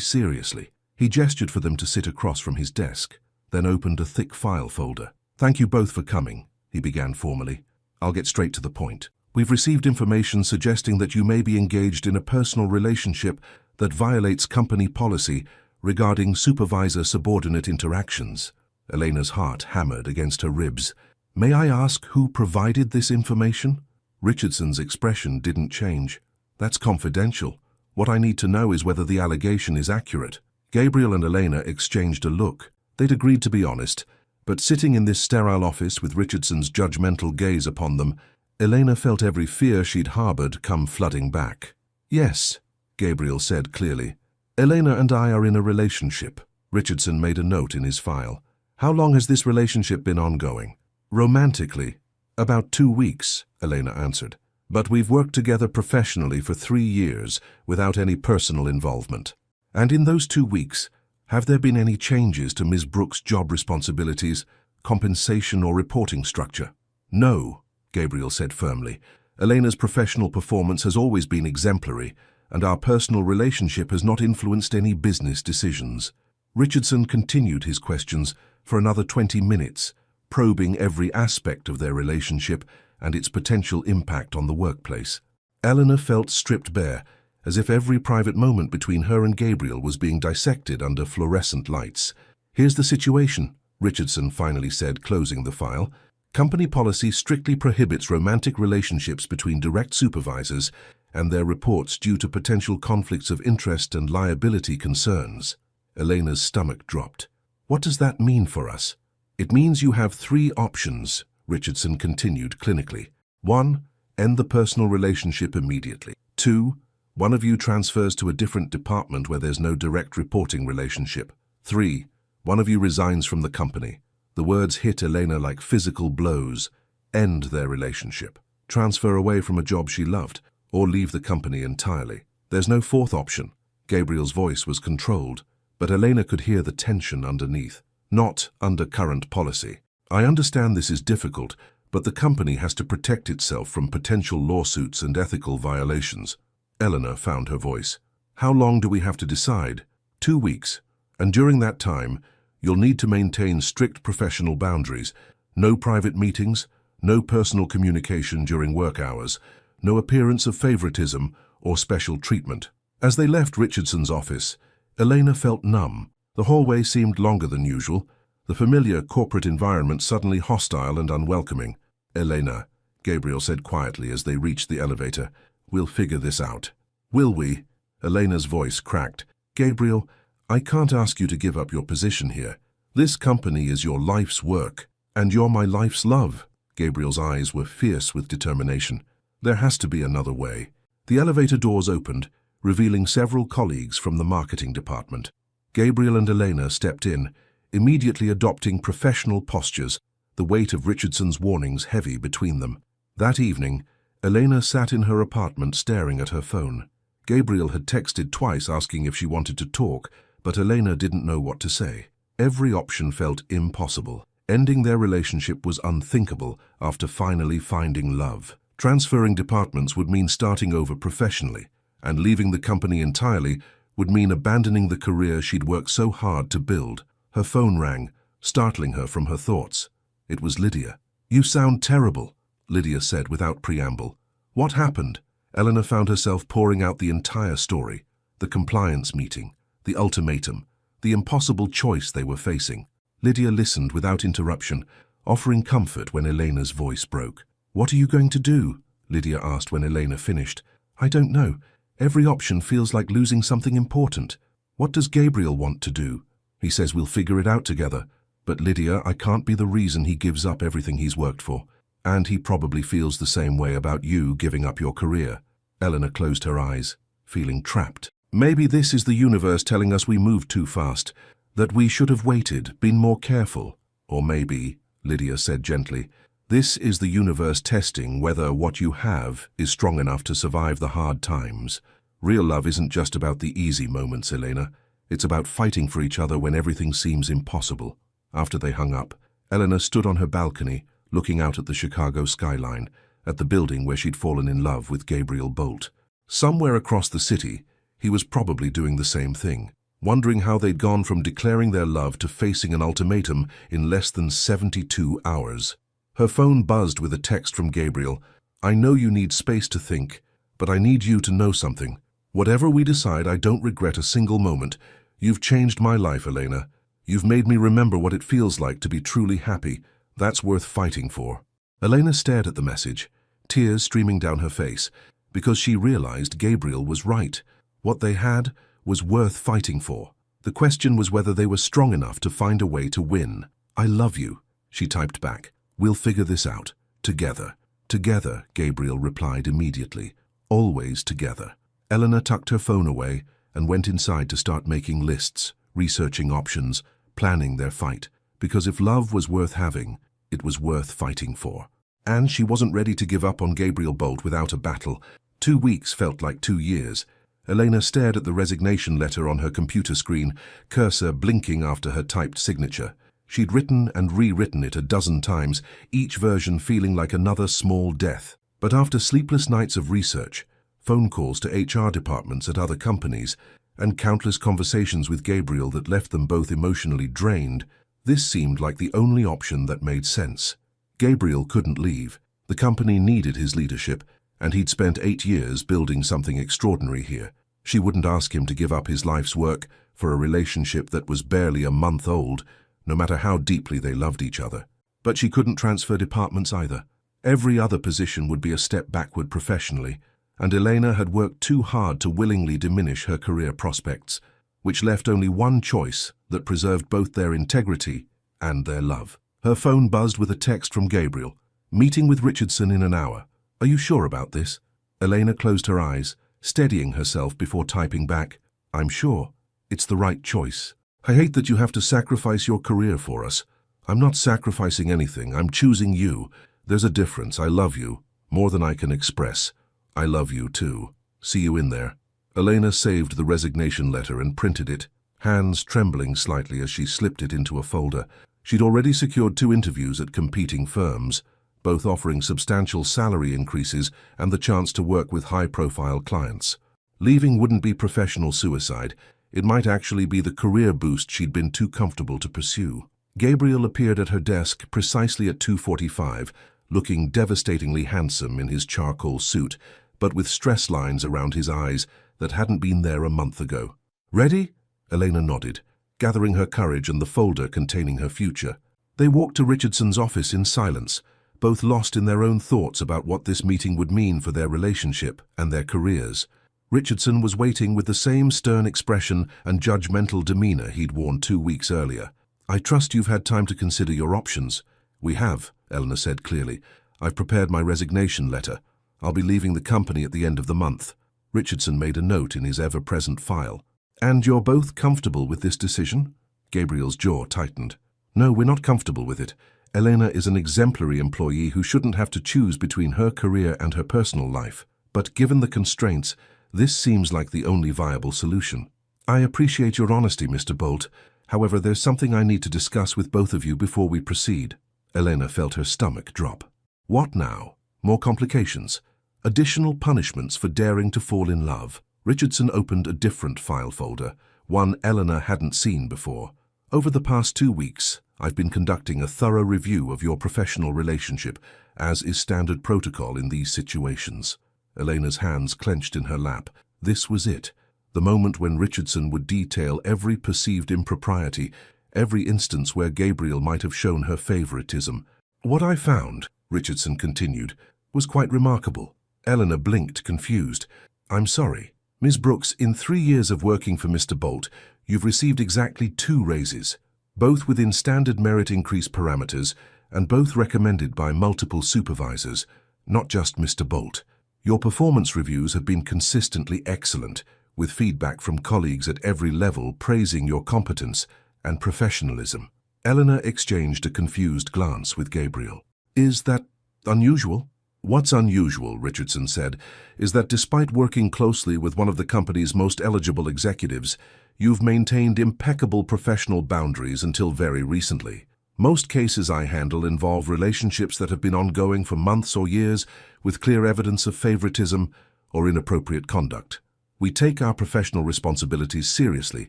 Speaker 1: seriously. He gestured for them to sit across from his desk, then opened a thick file folder. Thank you both for coming, he began formally. I'll get straight to the point. We've received information suggesting that you may be engaged in a personal relationship that violates company policy regarding supervisor-subordinate interactions. Elena's heart hammered against her ribs. May I ask who provided this information? Richardson's expression didn't change. That's confidential. What I need to know is whether the allegation is accurate. Gabriel and Elena exchanged a look. They'd agreed to be honest, but sitting in this sterile office with Richardson's judgmental gaze upon them, Elena felt every fear she'd harbored come flooding back. Yes, Gabriel said clearly. Elena and I are in a relationship. Richardson made a note in his file. How long has this relationship been ongoing? Romantically, about 2 weeks, Elena answered. But we've worked together professionally for 3 years without any personal involvement. And in those 2 weeks, have there been any changes to Ms. Brooks' job responsibilities, compensation or reporting structure? No, Gabriel said firmly. Elena's professional performance has always been exemplary, and our personal relationship has not influenced any business decisions. Richardson continued his questions for another 20 minutes, probing every aspect of their relationship and its potential impact on the workplace. Elena felt stripped bare, as if every private moment between her and Gabriel was being dissected under fluorescent lights. "Here's the situation," Richardson finally said, closing the file. "Company policy strictly prohibits romantic relationships between direct supervisors and their reports due to potential conflicts of interest and liability concerns." Elena's stomach dropped. "What does that mean for us?" "It means you have 3 options," Richardson continued clinically. 1. End the personal relationship immediately. 2. One of you transfers to a different department where there's no direct reporting relationship. 3. One of you resigns from the company. The words hit Elena like physical blows. End their relationship. Transfer away from a job she loved, or leave the company entirely. There's no 4th option. Gabriel's voice was controlled, but Elena could hear the tension underneath. "Not under current policy. I understand this is difficult, but the company has to protect itself from potential lawsuits and ethical violations." Eleanor found her voice. "How long do we have to decide?" 2 weeks. And during that time, you'll need to maintain strict professional boundaries. No private meetings, no personal communication during work hours, no appearance of favoritism or special treatment. As they left Richardson's office, Elena felt numb. The hallway seemed longer than usual, the familiar corporate environment suddenly hostile and unwelcoming. "Elena," Gabriel said quietly as they reached the elevator, "we'll figure this out." "Will we?" Elena's voice cracked. "Gabriel, I can't ask you to give up your position here. This company is your life's work, and you're my life's love." Gabriel's eyes were fierce with determination. "There has to be another way." The elevator doors opened, revealing several colleagues from the marketing department. Gabriel and Elena stepped in, immediately adopting professional postures, the weight of Richardson's warnings heavy between them. That evening, Elena sat in her apartment staring at her phone. Gabriel had texted twice asking if she wanted to talk, but Elena didn't know what to say. Every option felt impossible. Ending their relationship was unthinkable after finally finding love. Transferring departments would mean starting over professionally, and leaving the company entirely would mean abandoning the career she'd worked so hard to build. Her phone rang, startling her from her thoughts. It was Lydia. "You sound terrible," Lydia said without preamble. "What happened?" Eleanor found herself pouring out the entire story. The compliance meeting, the ultimatum, the impossible choice they were facing. Lydia listened without interruption, offering comfort when Elena's voice broke. "What are you going to do?" Lydia asked when Elena finished. "I don't know. Every option feels like losing something important. What does Gabriel want to do?" "He says we'll figure it out together. But Lydia, I can't be the reason he gives up everything he's worked for. And he probably feels the same way about you giving up your career." Eleanor closed her eyes, feeling trapped. "Maybe this is the universe telling us we moved too fast, that we should have waited, been more careful. Or maybe," Lydia said gently, "this is the universe testing whether what you have is strong enough to survive the hard times. Real love isn't just about the easy moments, Elena. It's about fighting for each other when everything seems impossible." After they hung up, Eleanor stood on her balcony, looking out at the Chicago skyline, at the building where she'd fallen in love with Gabriel Bolt. Somewhere across the city, he was probably doing the same thing, wondering how they'd gone from declaring their love to facing an ultimatum in less than 72 hours. Her phone buzzed with a text from Gabriel. "I know you need space to think, but I need you to know something. Whatever we decide, I don't regret a single moment. You've changed my life, Elena. You've made me remember what it feels like to be truly happy. That's worth fighting for." Elena stared at the message, tears streaming down her face, because she realized Gabriel was right. What they had was worth fighting for. The question was whether they were strong enough to find a way to win. "I love you," she typed back. "We'll figure this out. Together." "Together," Gabriel replied immediately. "Always together." Eleanor tucked her phone away and went inside to start making lists, researching options, planning their fight. Because if love was worth having, it was worth fighting for. And she wasn't ready to give up on Gabriel Bolt without a battle. 2 weeks felt like 2 years. Elena stared at the resignation letter on her computer screen, cursor blinking after her typed signature. She'd written and rewritten it a dozen times, each version feeling like another small death. But after sleepless nights of research, phone calls to HR departments at other companies, and countless conversations with Gabriel that left them both emotionally drained, this seemed like the only option that made sense. Gabriel couldn't leave. The company needed his leadership, and he'd spent 8 years building something extraordinary here. She wouldn't ask him to give up his life's work for a relationship that was barely a month old, no matter how deeply they loved each other. But she couldn't transfer departments either. Every other position would be a step backward professionally, and Elena had worked too hard to willingly diminish her career prospects, which left only one choice that preserved both their integrity and their love. Her phone buzzed with a text from Gabriel. "Meeting with Richardson in an hour. Are you sure about this?" Elena closed her eyes, steadying herself before typing back, "I'm sure. It's the right choice. I hate that you have to sacrifice your career for us. I'm not sacrificing anything. I'm choosing you. There's a difference. I love you, more than I can express. I love you too. See you in there." Elena saved the resignation letter and printed it, hands trembling slightly as she slipped it into a folder. She'd already secured 2 interviews at competing firms, both offering substantial salary increases and the chance to work with high-profile clients. Leaving wouldn't be professional suicide. It might actually be the career boost she'd been too comfortable to pursue. Gabriel appeared at her desk precisely at 2:45, looking devastatingly handsome in his charcoal suit, but with stress lines around his eyes that hadn't been there a month ago. "Ready?" Elena nodded, gathering her courage and the folder containing her future. They walked to Richardson's office in silence, both lost in their own thoughts about what this meeting would mean for their relationship and their careers. Richardson was waiting with the same stern expression and judgmental demeanor he'd worn 2 weeks earlier. "I trust you've had time to consider your options." "We have," Elena said clearly. "I've prepared my resignation letter. I'll be leaving the company at the end of the month." Richardson made a note in his ever-present file. "And you're both comfortable with this decision?" Gabriel's jaw tightened. "No, we're not comfortable with it. Elena is an exemplary employee who shouldn't have to choose between her career and her personal life. But given the constraints, this seems like the only viable solution." "I appreciate your honesty, Mr. Bolt. However, there's something I need to discuss with both of you before we proceed." Elena felt her stomach drop. What now? More complications? Additional punishments for daring to fall in love? Richardson opened a different file folder, one Elena hadn't seen before. "Over the past 2 weeks, I've been conducting a thorough review of your professional relationship, as is standard protocol in these situations." Elena's hands clenched in her lap. This was it, the moment when Richardson would detail every perceived impropriety, every instance where Gabriel might have shown her favoritism. "What I found," Richardson continued, "was quite remarkable." Elena blinked, confused. "I'm sorry. Ms. Brooks, in 3 years of working for Mr. Bolt, you've received exactly 2 raises, both within standard merit increase parameters and both recommended by multiple supervisors, not just Mr. Bolt. Your performance reviews have been consistently excellent, with feedback from colleagues at every level praising your competence and professionalism." Elena exchanged a confused glance with Gabriel. "Is that unusual?" "What's unusual," Richardson said, "is that despite working closely with one of the company's most eligible executives, you've maintained impeccable professional boundaries until very recently. Most cases I handle involve relationships that have been ongoing for months or years, with clear evidence of favoritism or inappropriate conduct. We take our professional responsibilities seriously,"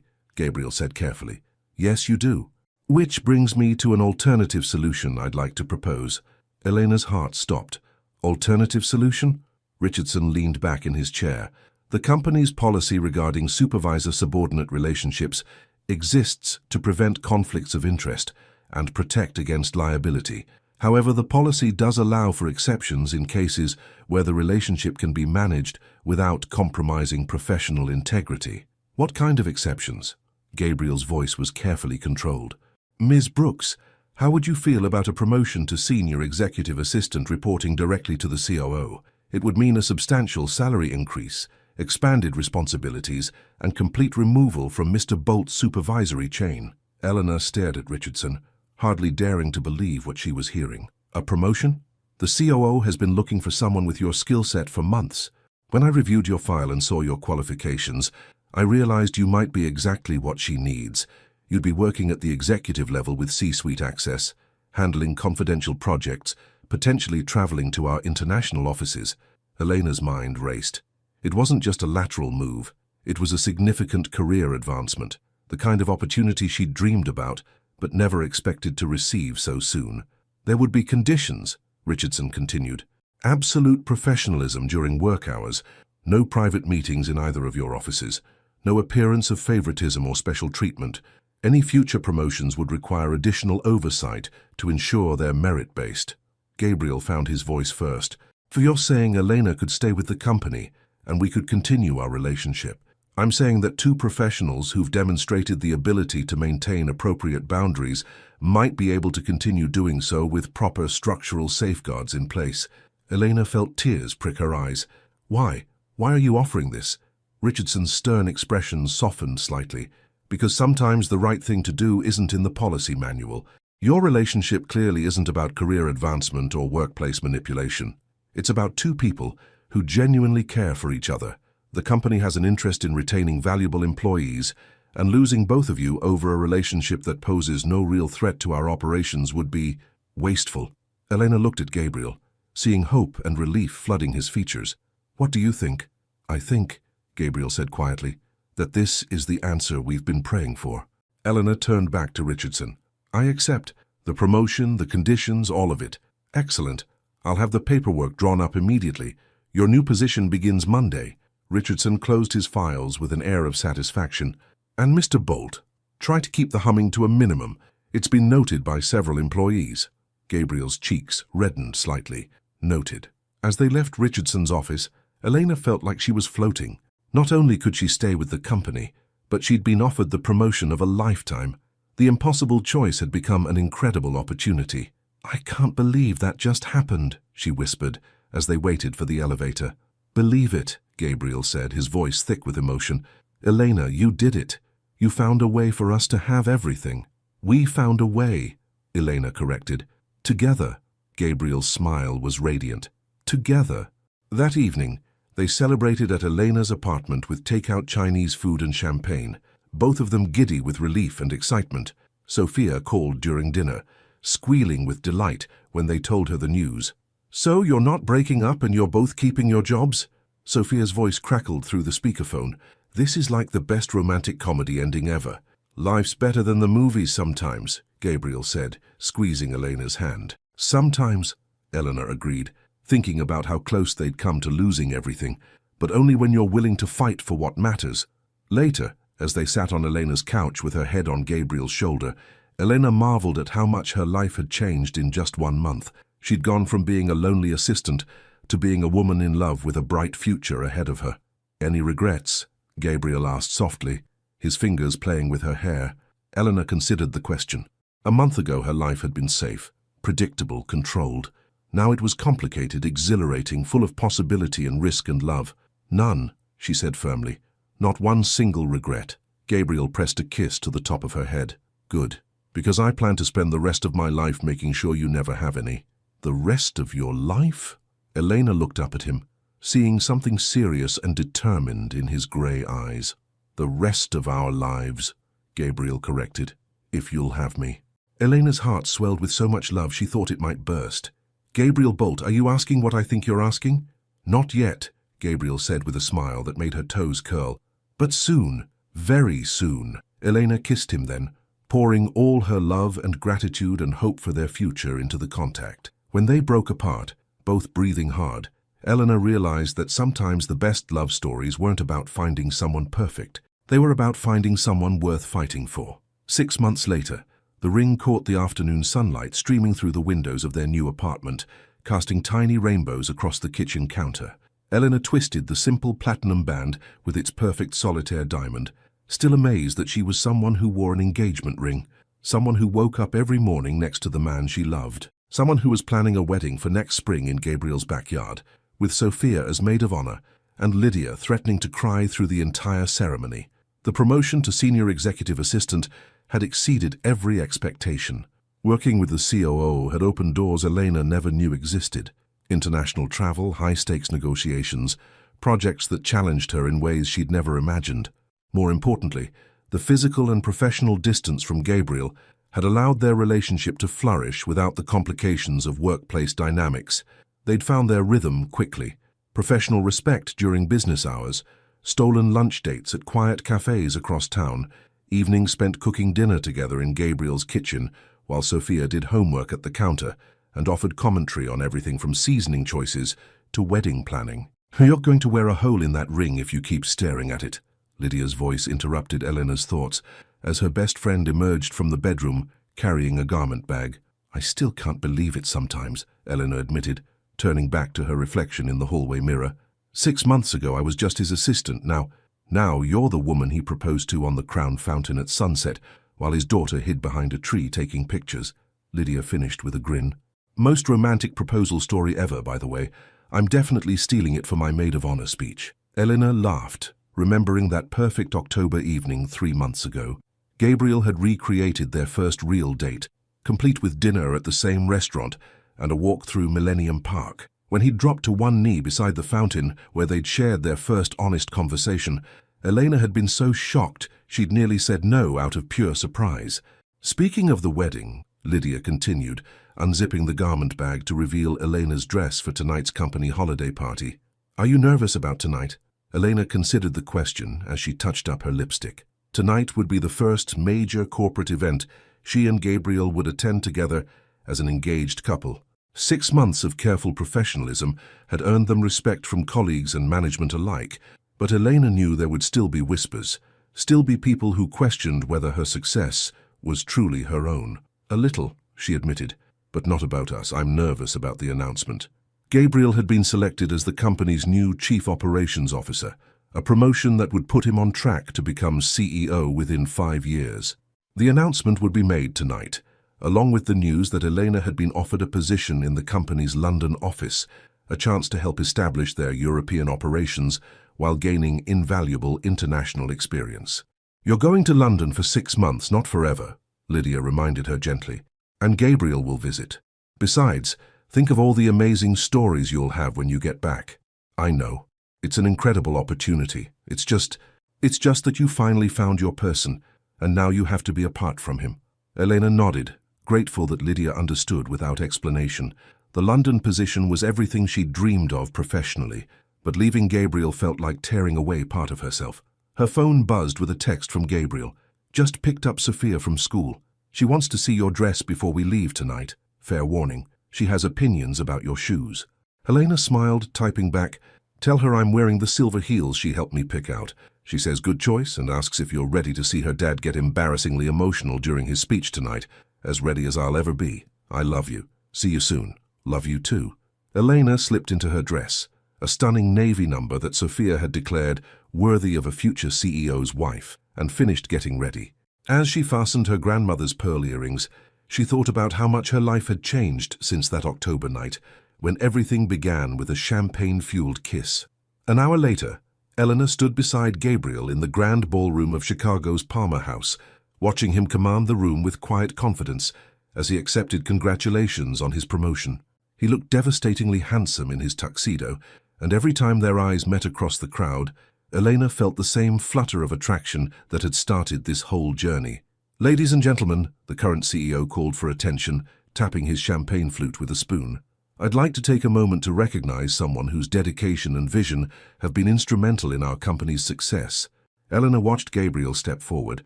Speaker 1: Gabriel said carefully. "Yes, you do. Which brings me to an alternative solution I'd like to propose." Elena's heart stopped. "Alternative solution?" Richardson leaned back in his chair. "The company's policy regarding supervisor-subordinate relationships exists to prevent conflicts of interest and protect against liability. However, the policy does allow for exceptions in cases where the relationship can be managed without compromising professional integrity." "What kind of exceptions?" Gabriel's voice was carefully controlled. "Ms. Brooks, how would you feel about a promotion to senior executive assistant reporting directly to the COO? It would mean a substantial salary increase, expanded responsibilities, and complete removal from Mr. Bolt's supervisory chain." Elena stared at Richardson, hardly daring to believe what she was hearing. "A promotion? The COO has been looking for someone with your skill set for months. When I reviewed your file and saw your qualifications, I realized you might be exactly what she needs. You'd be working at the executive level with C-suite access, handling confidential projects, potentially traveling to our international offices. Elena's mind raced. It wasn't just a lateral move. It was a significant career advancement, the kind of opportunity she'd dreamed about, but never expected to receive so soon. There would be conditions, Richardson continued. Absolute professionalism during work hours, no private meetings in either of your offices, no appearance of favoritism or special treatment. Any future promotions would require additional oversight to ensure they're merit-based. Gabriel found his voice first. For you're saying Elena could stay with the company, and we could continue our relationship. I'm saying that two professionals who've demonstrated the ability to maintain appropriate boundaries might be able to continue doing so with proper structural safeguards in place. Elena felt tears prick her eyes. Why? Why are you offering this? Richardson's stern expression softened slightly. Because sometimes the right thing to do isn't in the policy manual. Your relationship clearly isn't about career advancement or workplace manipulation. It's about two people who genuinely care for each other. The company has an interest in retaining valuable employees, and losing both of you over a relationship that poses no real threat to our operations would be wasteful. Elena looked at Gabriel, seeing hope and relief flooding his features. What do you think? I think, Gabriel said quietly, that this is the answer we've been praying for. Elena turned back to Richardson. I accept. The promotion, the conditions, all of it. Excellent. I'll have the paperwork drawn up immediately. Your new position begins Monday. Richardson closed his files with an air of satisfaction. And Mr. Bolt, try to keep the humming to a minimum. It's been noted by several employees. Gabriel's cheeks reddened slightly. Noted. As they left Richardson's office, Elena felt like she was floating. Not only could she stay with the company, but she'd been offered the promotion of a lifetime. The impossible choice had become an incredible opportunity. I can't believe that just happened, she whispered as they waited for the elevator. Believe it, Gabriel said, his voice thick with emotion. Elena, you did it. You found a way for us to have everything. We found a way, Elena corrected. Together. Gabriel's smile was radiant. Together. That evening, they celebrated at Elena's apartment with takeout Chinese food and champagne, both of them giddy with relief and excitement. Sophia called during dinner, squealing with delight when they told her the news. So you're not breaking up and you're both keeping your jobs? Sophia's voice crackled through the speakerphone. This is like the best romantic comedy ending ever. Life's better than the movies sometimes, Gabriel said, squeezing Elena's hand. Sometimes, Eleanor agreed, thinking about how close they'd come to losing everything, but only when you're willing to fight for what matters. Later, as they sat on Elena's couch with her head on Gabriel's shoulder, Elena marveled at how much her life had changed in just 1 month. She'd gone from being a lonely assistant to being a woman in love with a bright future ahead of her. Any regrets? Gabriel asked softly, his fingers playing with her hair. Eleanor considered the question. A month ago her life had been safe, predictable, controlled. Now it was complicated, exhilarating, full of possibility and risk and love. None, she said firmly. Not one single regret. Gabriel pressed a kiss to the top of her head. Good, because I plan to spend the rest of my life making sure you never have any. The rest of your life? Elena looked up at him, seeing something serious and determined in his grey eyes. The rest of our lives, Gabriel corrected, if you'll have me. Elena's heart swelled with so much love she thought it might burst. Gabriel Bolt, are you asking what I think you're asking? Not yet, Gabriel said with a smile that made her toes curl. But soon, very soon. Elena kissed him then, pouring all her love and gratitude and hope for their future into the contact. When they broke apart, both breathing hard, Eleanor realized that sometimes the best love stories weren't about finding someone perfect. They were about finding someone worth fighting for. 6 months later, the ring caught the afternoon sunlight streaming through the windows of their new apartment, casting tiny rainbows across the kitchen counter. Eleanor twisted the simple platinum band with its perfect solitaire diamond, still amazed that she was someone who wore an engagement ring, someone who woke up every morning next to the man she loved, someone who was planning a wedding for next spring in Gabriel's backyard, with Sophia as maid of honor and Lydia threatening to cry through the entire ceremony. The promotion to senior executive assistant had exceeded every expectation. Working with the COO had opened doors Elena never knew existed. International travel, high-stakes negotiations, projects that challenged her in ways she'd never imagined. More importantly, the physical and professional distance from Gabriel had allowed their relationship to flourish without the complications of workplace dynamics. They'd found their rhythm quickly. Professional respect during business hours, stolen lunch dates at quiet cafes across town, evenings spent cooking dinner together in Gabriel's kitchen while Sophia did homework at the counter and offered commentary on everything from seasoning choices to wedding planning. "You're going to wear a hole in that ring if you keep staring at it." Lydia's voice interrupted Elena's thoughts as her best friend emerged from the bedroom carrying a garment bag. "I still can't believe it sometimes," Elena admitted, turning back to her reflection in the hallway mirror. 6 months ago I was just his assistant. Now you're the woman he proposed to on the Crown Fountain at sunset, while his daughter hid behind a tree taking pictures." Lydia finished with a grin. "Most romantic proposal story ever, by the way. I'm definitely stealing it for my maid of honor speech." Elena laughed, remembering that perfect October evening 3 months ago. Gabriel had recreated their first real date, complete with dinner at the same restaurant and a walk through Millennium Park. When he'd dropped to one knee beside the fountain where they'd shared their first honest conversation, Elena had been so shocked she'd nearly said no out of pure surprise. "Speaking of the wedding," Lydia continued, unzipping the garment bag to reveal Elena's dress for tonight's company holiday party. "Are you nervous about tonight?" Elena considered the question as she touched up her lipstick. Tonight would be the first major corporate event she and Gabriel would attend together as an engaged couple. 6 months of careful professionalism had earned them respect from colleagues and management alike, but Elena knew there would still be whispers, still be people who questioned whether her success was truly her own. "A little," she admitted, "but not about us. I'm nervous about the announcement." Gabriel had been selected as the company's new Chief Operations Officer, a promotion that would put him on track to become CEO within 5 years. The announcement would be made tonight, along with the news that Elena had been offered a position in the company's London office, a chance to help establish their European operations while gaining invaluable international experience. "You're going to London for 6 months, not forever," Lydia reminded her gently, "and Gabriel will visit. Besides, think of all the amazing stories you'll have when you get back." "I know. It's an incredible opportunity. It's just that you finally found your person, and now you have to be apart from him." Elena nodded, grateful that Lydia understood without explanation. The London position was everything she'd dreamed of professionally, but leaving Gabriel felt like tearing away part of herself. Her phone buzzed with a text from Gabriel. "Just picked up Sophia from school. She wants to see your dress before we leave tonight. Fair warning, she has opinions about your shoes." Elena smiled, typing back, "Tell her I'm wearing the silver heels she helped me pick out. She says good choice and asks if you're ready to see her dad get embarrassingly emotional during his speech tonight. As ready as I'll ever be. I love you. See you soon. Love you too." Elena slipped into her dress, a stunning navy number that Sophia had declared worthy of a future CEO's wife, and finished getting ready. As she fastened her grandmother's pearl earrings, she thought about how much her life had changed since that October night, when everything began with a champagne-fueled kiss. An hour later, Eleanor stood beside Gabriel in the grand ballroom of Chicago's Palmer House, watching him command the room with quiet confidence as he accepted congratulations on his promotion. He looked devastatingly handsome in his tuxedo, and every time their eyes met across the crowd, Elena felt the same flutter of attraction that had started this whole journey. "Ladies and gentlemen," the current CEO called for attention, tapping his champagne flute with a spoon. "I'd like to take a moment to recognize someone whose dedication and vision have been instrumental in our company's success." Eleanor watched Gabriel step forward,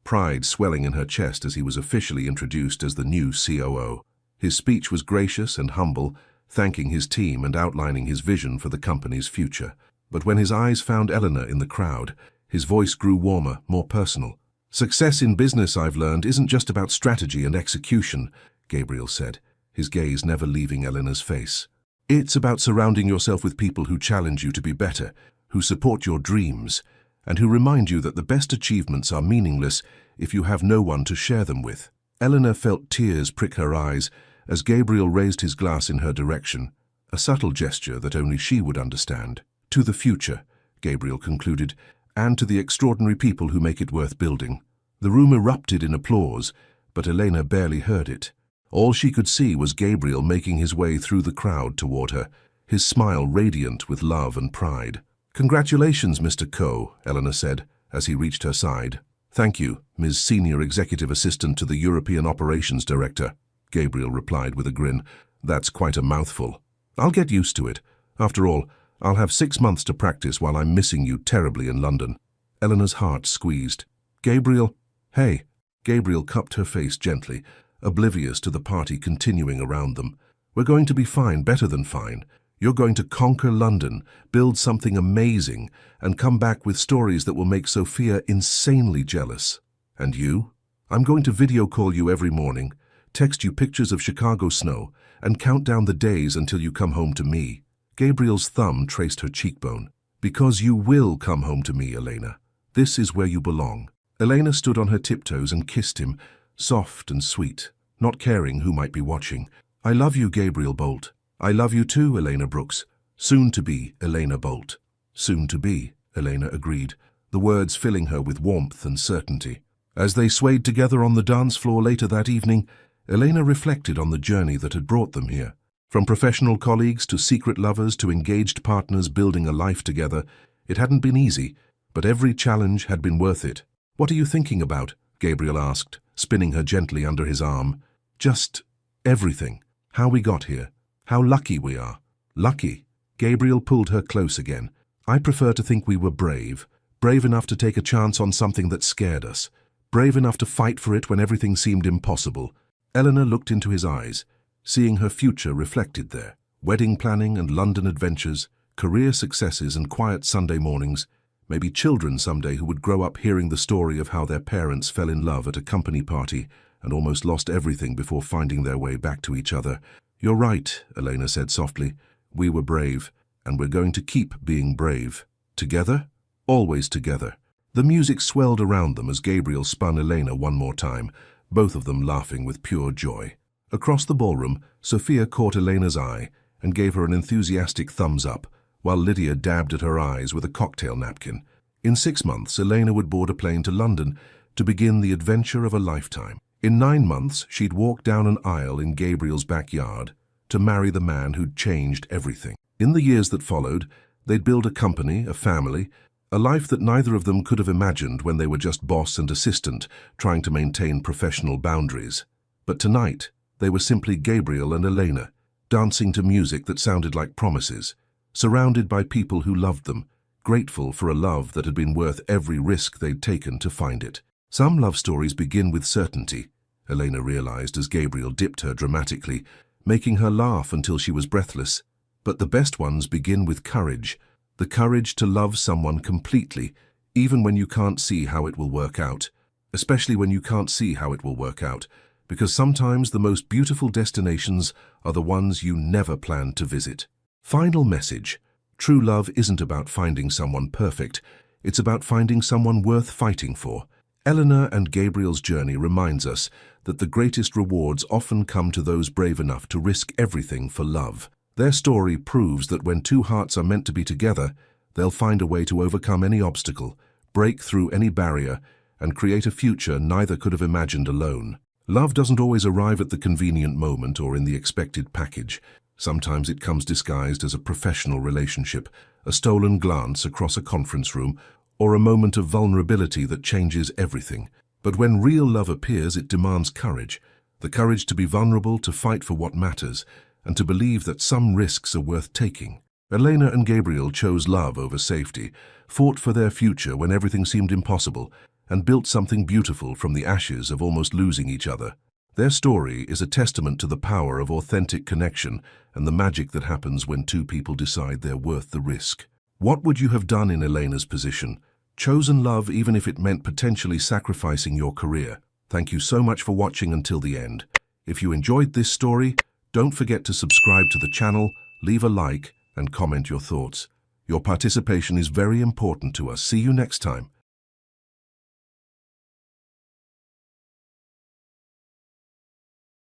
Speaker 1: pride swelling in her chest as he was officially introduced as the new COO. His speech was gracious and humble, thanking his team and outlining his vision for the company's future. But when his eyes found Eleanor in the crowd, his voice grew warmer, more personal. "Success in business, I've learned, isn't just about strategy and execution," Gabriel said, his gaze never leaving Eleanor's face. "It's about surrounding yourself with people who challenge you to be better, who support your dreams, and who remind you that the best achievements are meaningless if you have no one to share them with." Eleanor felt tears prick her eyes as Gabriel raised his glass in her direction, a subtle gesture that only she would understand. "To the future," Gabriel concluded, "and to the extraordinary people who make it worth building." The room erupted in applause, but Elena barely heard it. All she could see was Gabriel making his way through the crowd toward her, his smile radiant with love and pride. "Congratulations, Mr. Coe," Eleanor said, as he reached her side. Thank you, Ms. Senior Executive Assistant to the European Operations Director, Gabriel replied with a grin. That's quite a mouthful. I'll get used to it. After all, I'll have 6 months to practice while I'm missing you terribly in London. Eleanor's heart squeezed. Gabriel, hey. Gabriel cupped her face gently, oblivious to the party continuing around them. We're going to be fine, better than fine. You're going to conquer London, build something amazing, and come back with stories that will make Sophia insanely jealous. And you? I'm going to video call you every morning, text you pictures of Chicago snow, and count down the days until you come home to me. Gabriel's thumb traced her cheekbone. Because you will come home to me, Elena. This is where you belong. Elena stood on her tiptoes and kissed him, soft and sweet, not caring who might be watching. I love you, Gabriel Bolt. I love you too, Elena Brooks. Soon to be, Elena Bolt. Soon to be, Elena agreed, the words filling her with warmth and certainty. As they swayed together on the dance floor later that evening, Elena reflected on the journey that had brought them here. From professional colleagues to secret lovers to engaged partners building a life together, it hadn't been easy, but every challenge had been worth it. What are you thinking about? Gabriel asked, spinning her gently under his arm. Just everything. How we got here. How lucky we are. Lucky? Gabriel pulled her close again. I prefer to think we were brave. Brave enough to take a chance on something that scared us. Brave enough to fight for it when everything seemed impossible. Eleanor looked into his eyes, seeing her future reflected there. Wedding planning and London adventures, career successes and quiet Sunday mornings, maybe children someday who would grow up hearing the story of how their parents fell in love at a company party and almost lost everything before finding their way back to each other. You're right, Elena said softly. We were brave, and we're going to keep being brave. Together? Always together. The music swelled around them as Gabriel spun Elena one more time, both of them laughing with pure joy. Across the ballroom, Sophia caught Elena's eye and gave her an enthusiastic thumbs up, while Lydia dabbed at her eyes with a cocktail napkin. In 6 months, Elena would board a plane to London to begin the adventure of a lifetime. In 9 months, she'd walk down an aisle in Gabriel's backyard to marry the man who'd changed everything. In the years that followed, they'd build a company, a family, a life that neither of them could have imagined when they were just boss and assistant, trying to maintain professional boundaries. But tonight, they were simply Gabriel and Elena, dancing to music that sounded like promises, surrounded by people who loved them, grateful for a love that had been worth every risk they'd taken to find it. Some love stories begin with certainty, Elena realized as Gabriel dipped her dramatically, making her laugh until she was breathless. But the best ones begin with courage, the courage to love someone completely, even when you can't see how it will work out. Especially when you can't see how it will work out, because sometimes the most beautiful destinations are the ones you never planned to visit. Final message. True love isn't about finding someone perfect, it's about finding someone worth fighting for. Eleanor and Gabriel's journey reminds us that the greatest rewards often come to those brave enough to risk everything for love. Their story proves that when two hearts are meant to be together, they'll find a way to overcome any obstacle, break through any barrier, and create a future neither could have imagined alone. Love doesn't always arrive at the convenient moment or in the expected package. Sometimes it comes disguised as a professional relationship, a stolen glance across a conference room, or a moment of vulnerability that changes everything. But when real love appears, it demands courage. The courage to be vulnerable, to fight for what matters, and to believe that some risks are worth taking. Elena and Gabriel chose love over safety, fought for their future when everything seemed impossible, and built something beautiful from the ashes of almost losing each other. Their story is a testament to the power of authentic connection and the magic that happens when two people decide they're worth the risk. What would you have done in Elena's position? Chosen love even if it meant potentially sacrificing your career. Thank you so much for watching until the end. If you enjoyed this story, don't forget to subscribe to the channel, leave a like, and comment your thoughts. Your participation is very important to us. See you next time.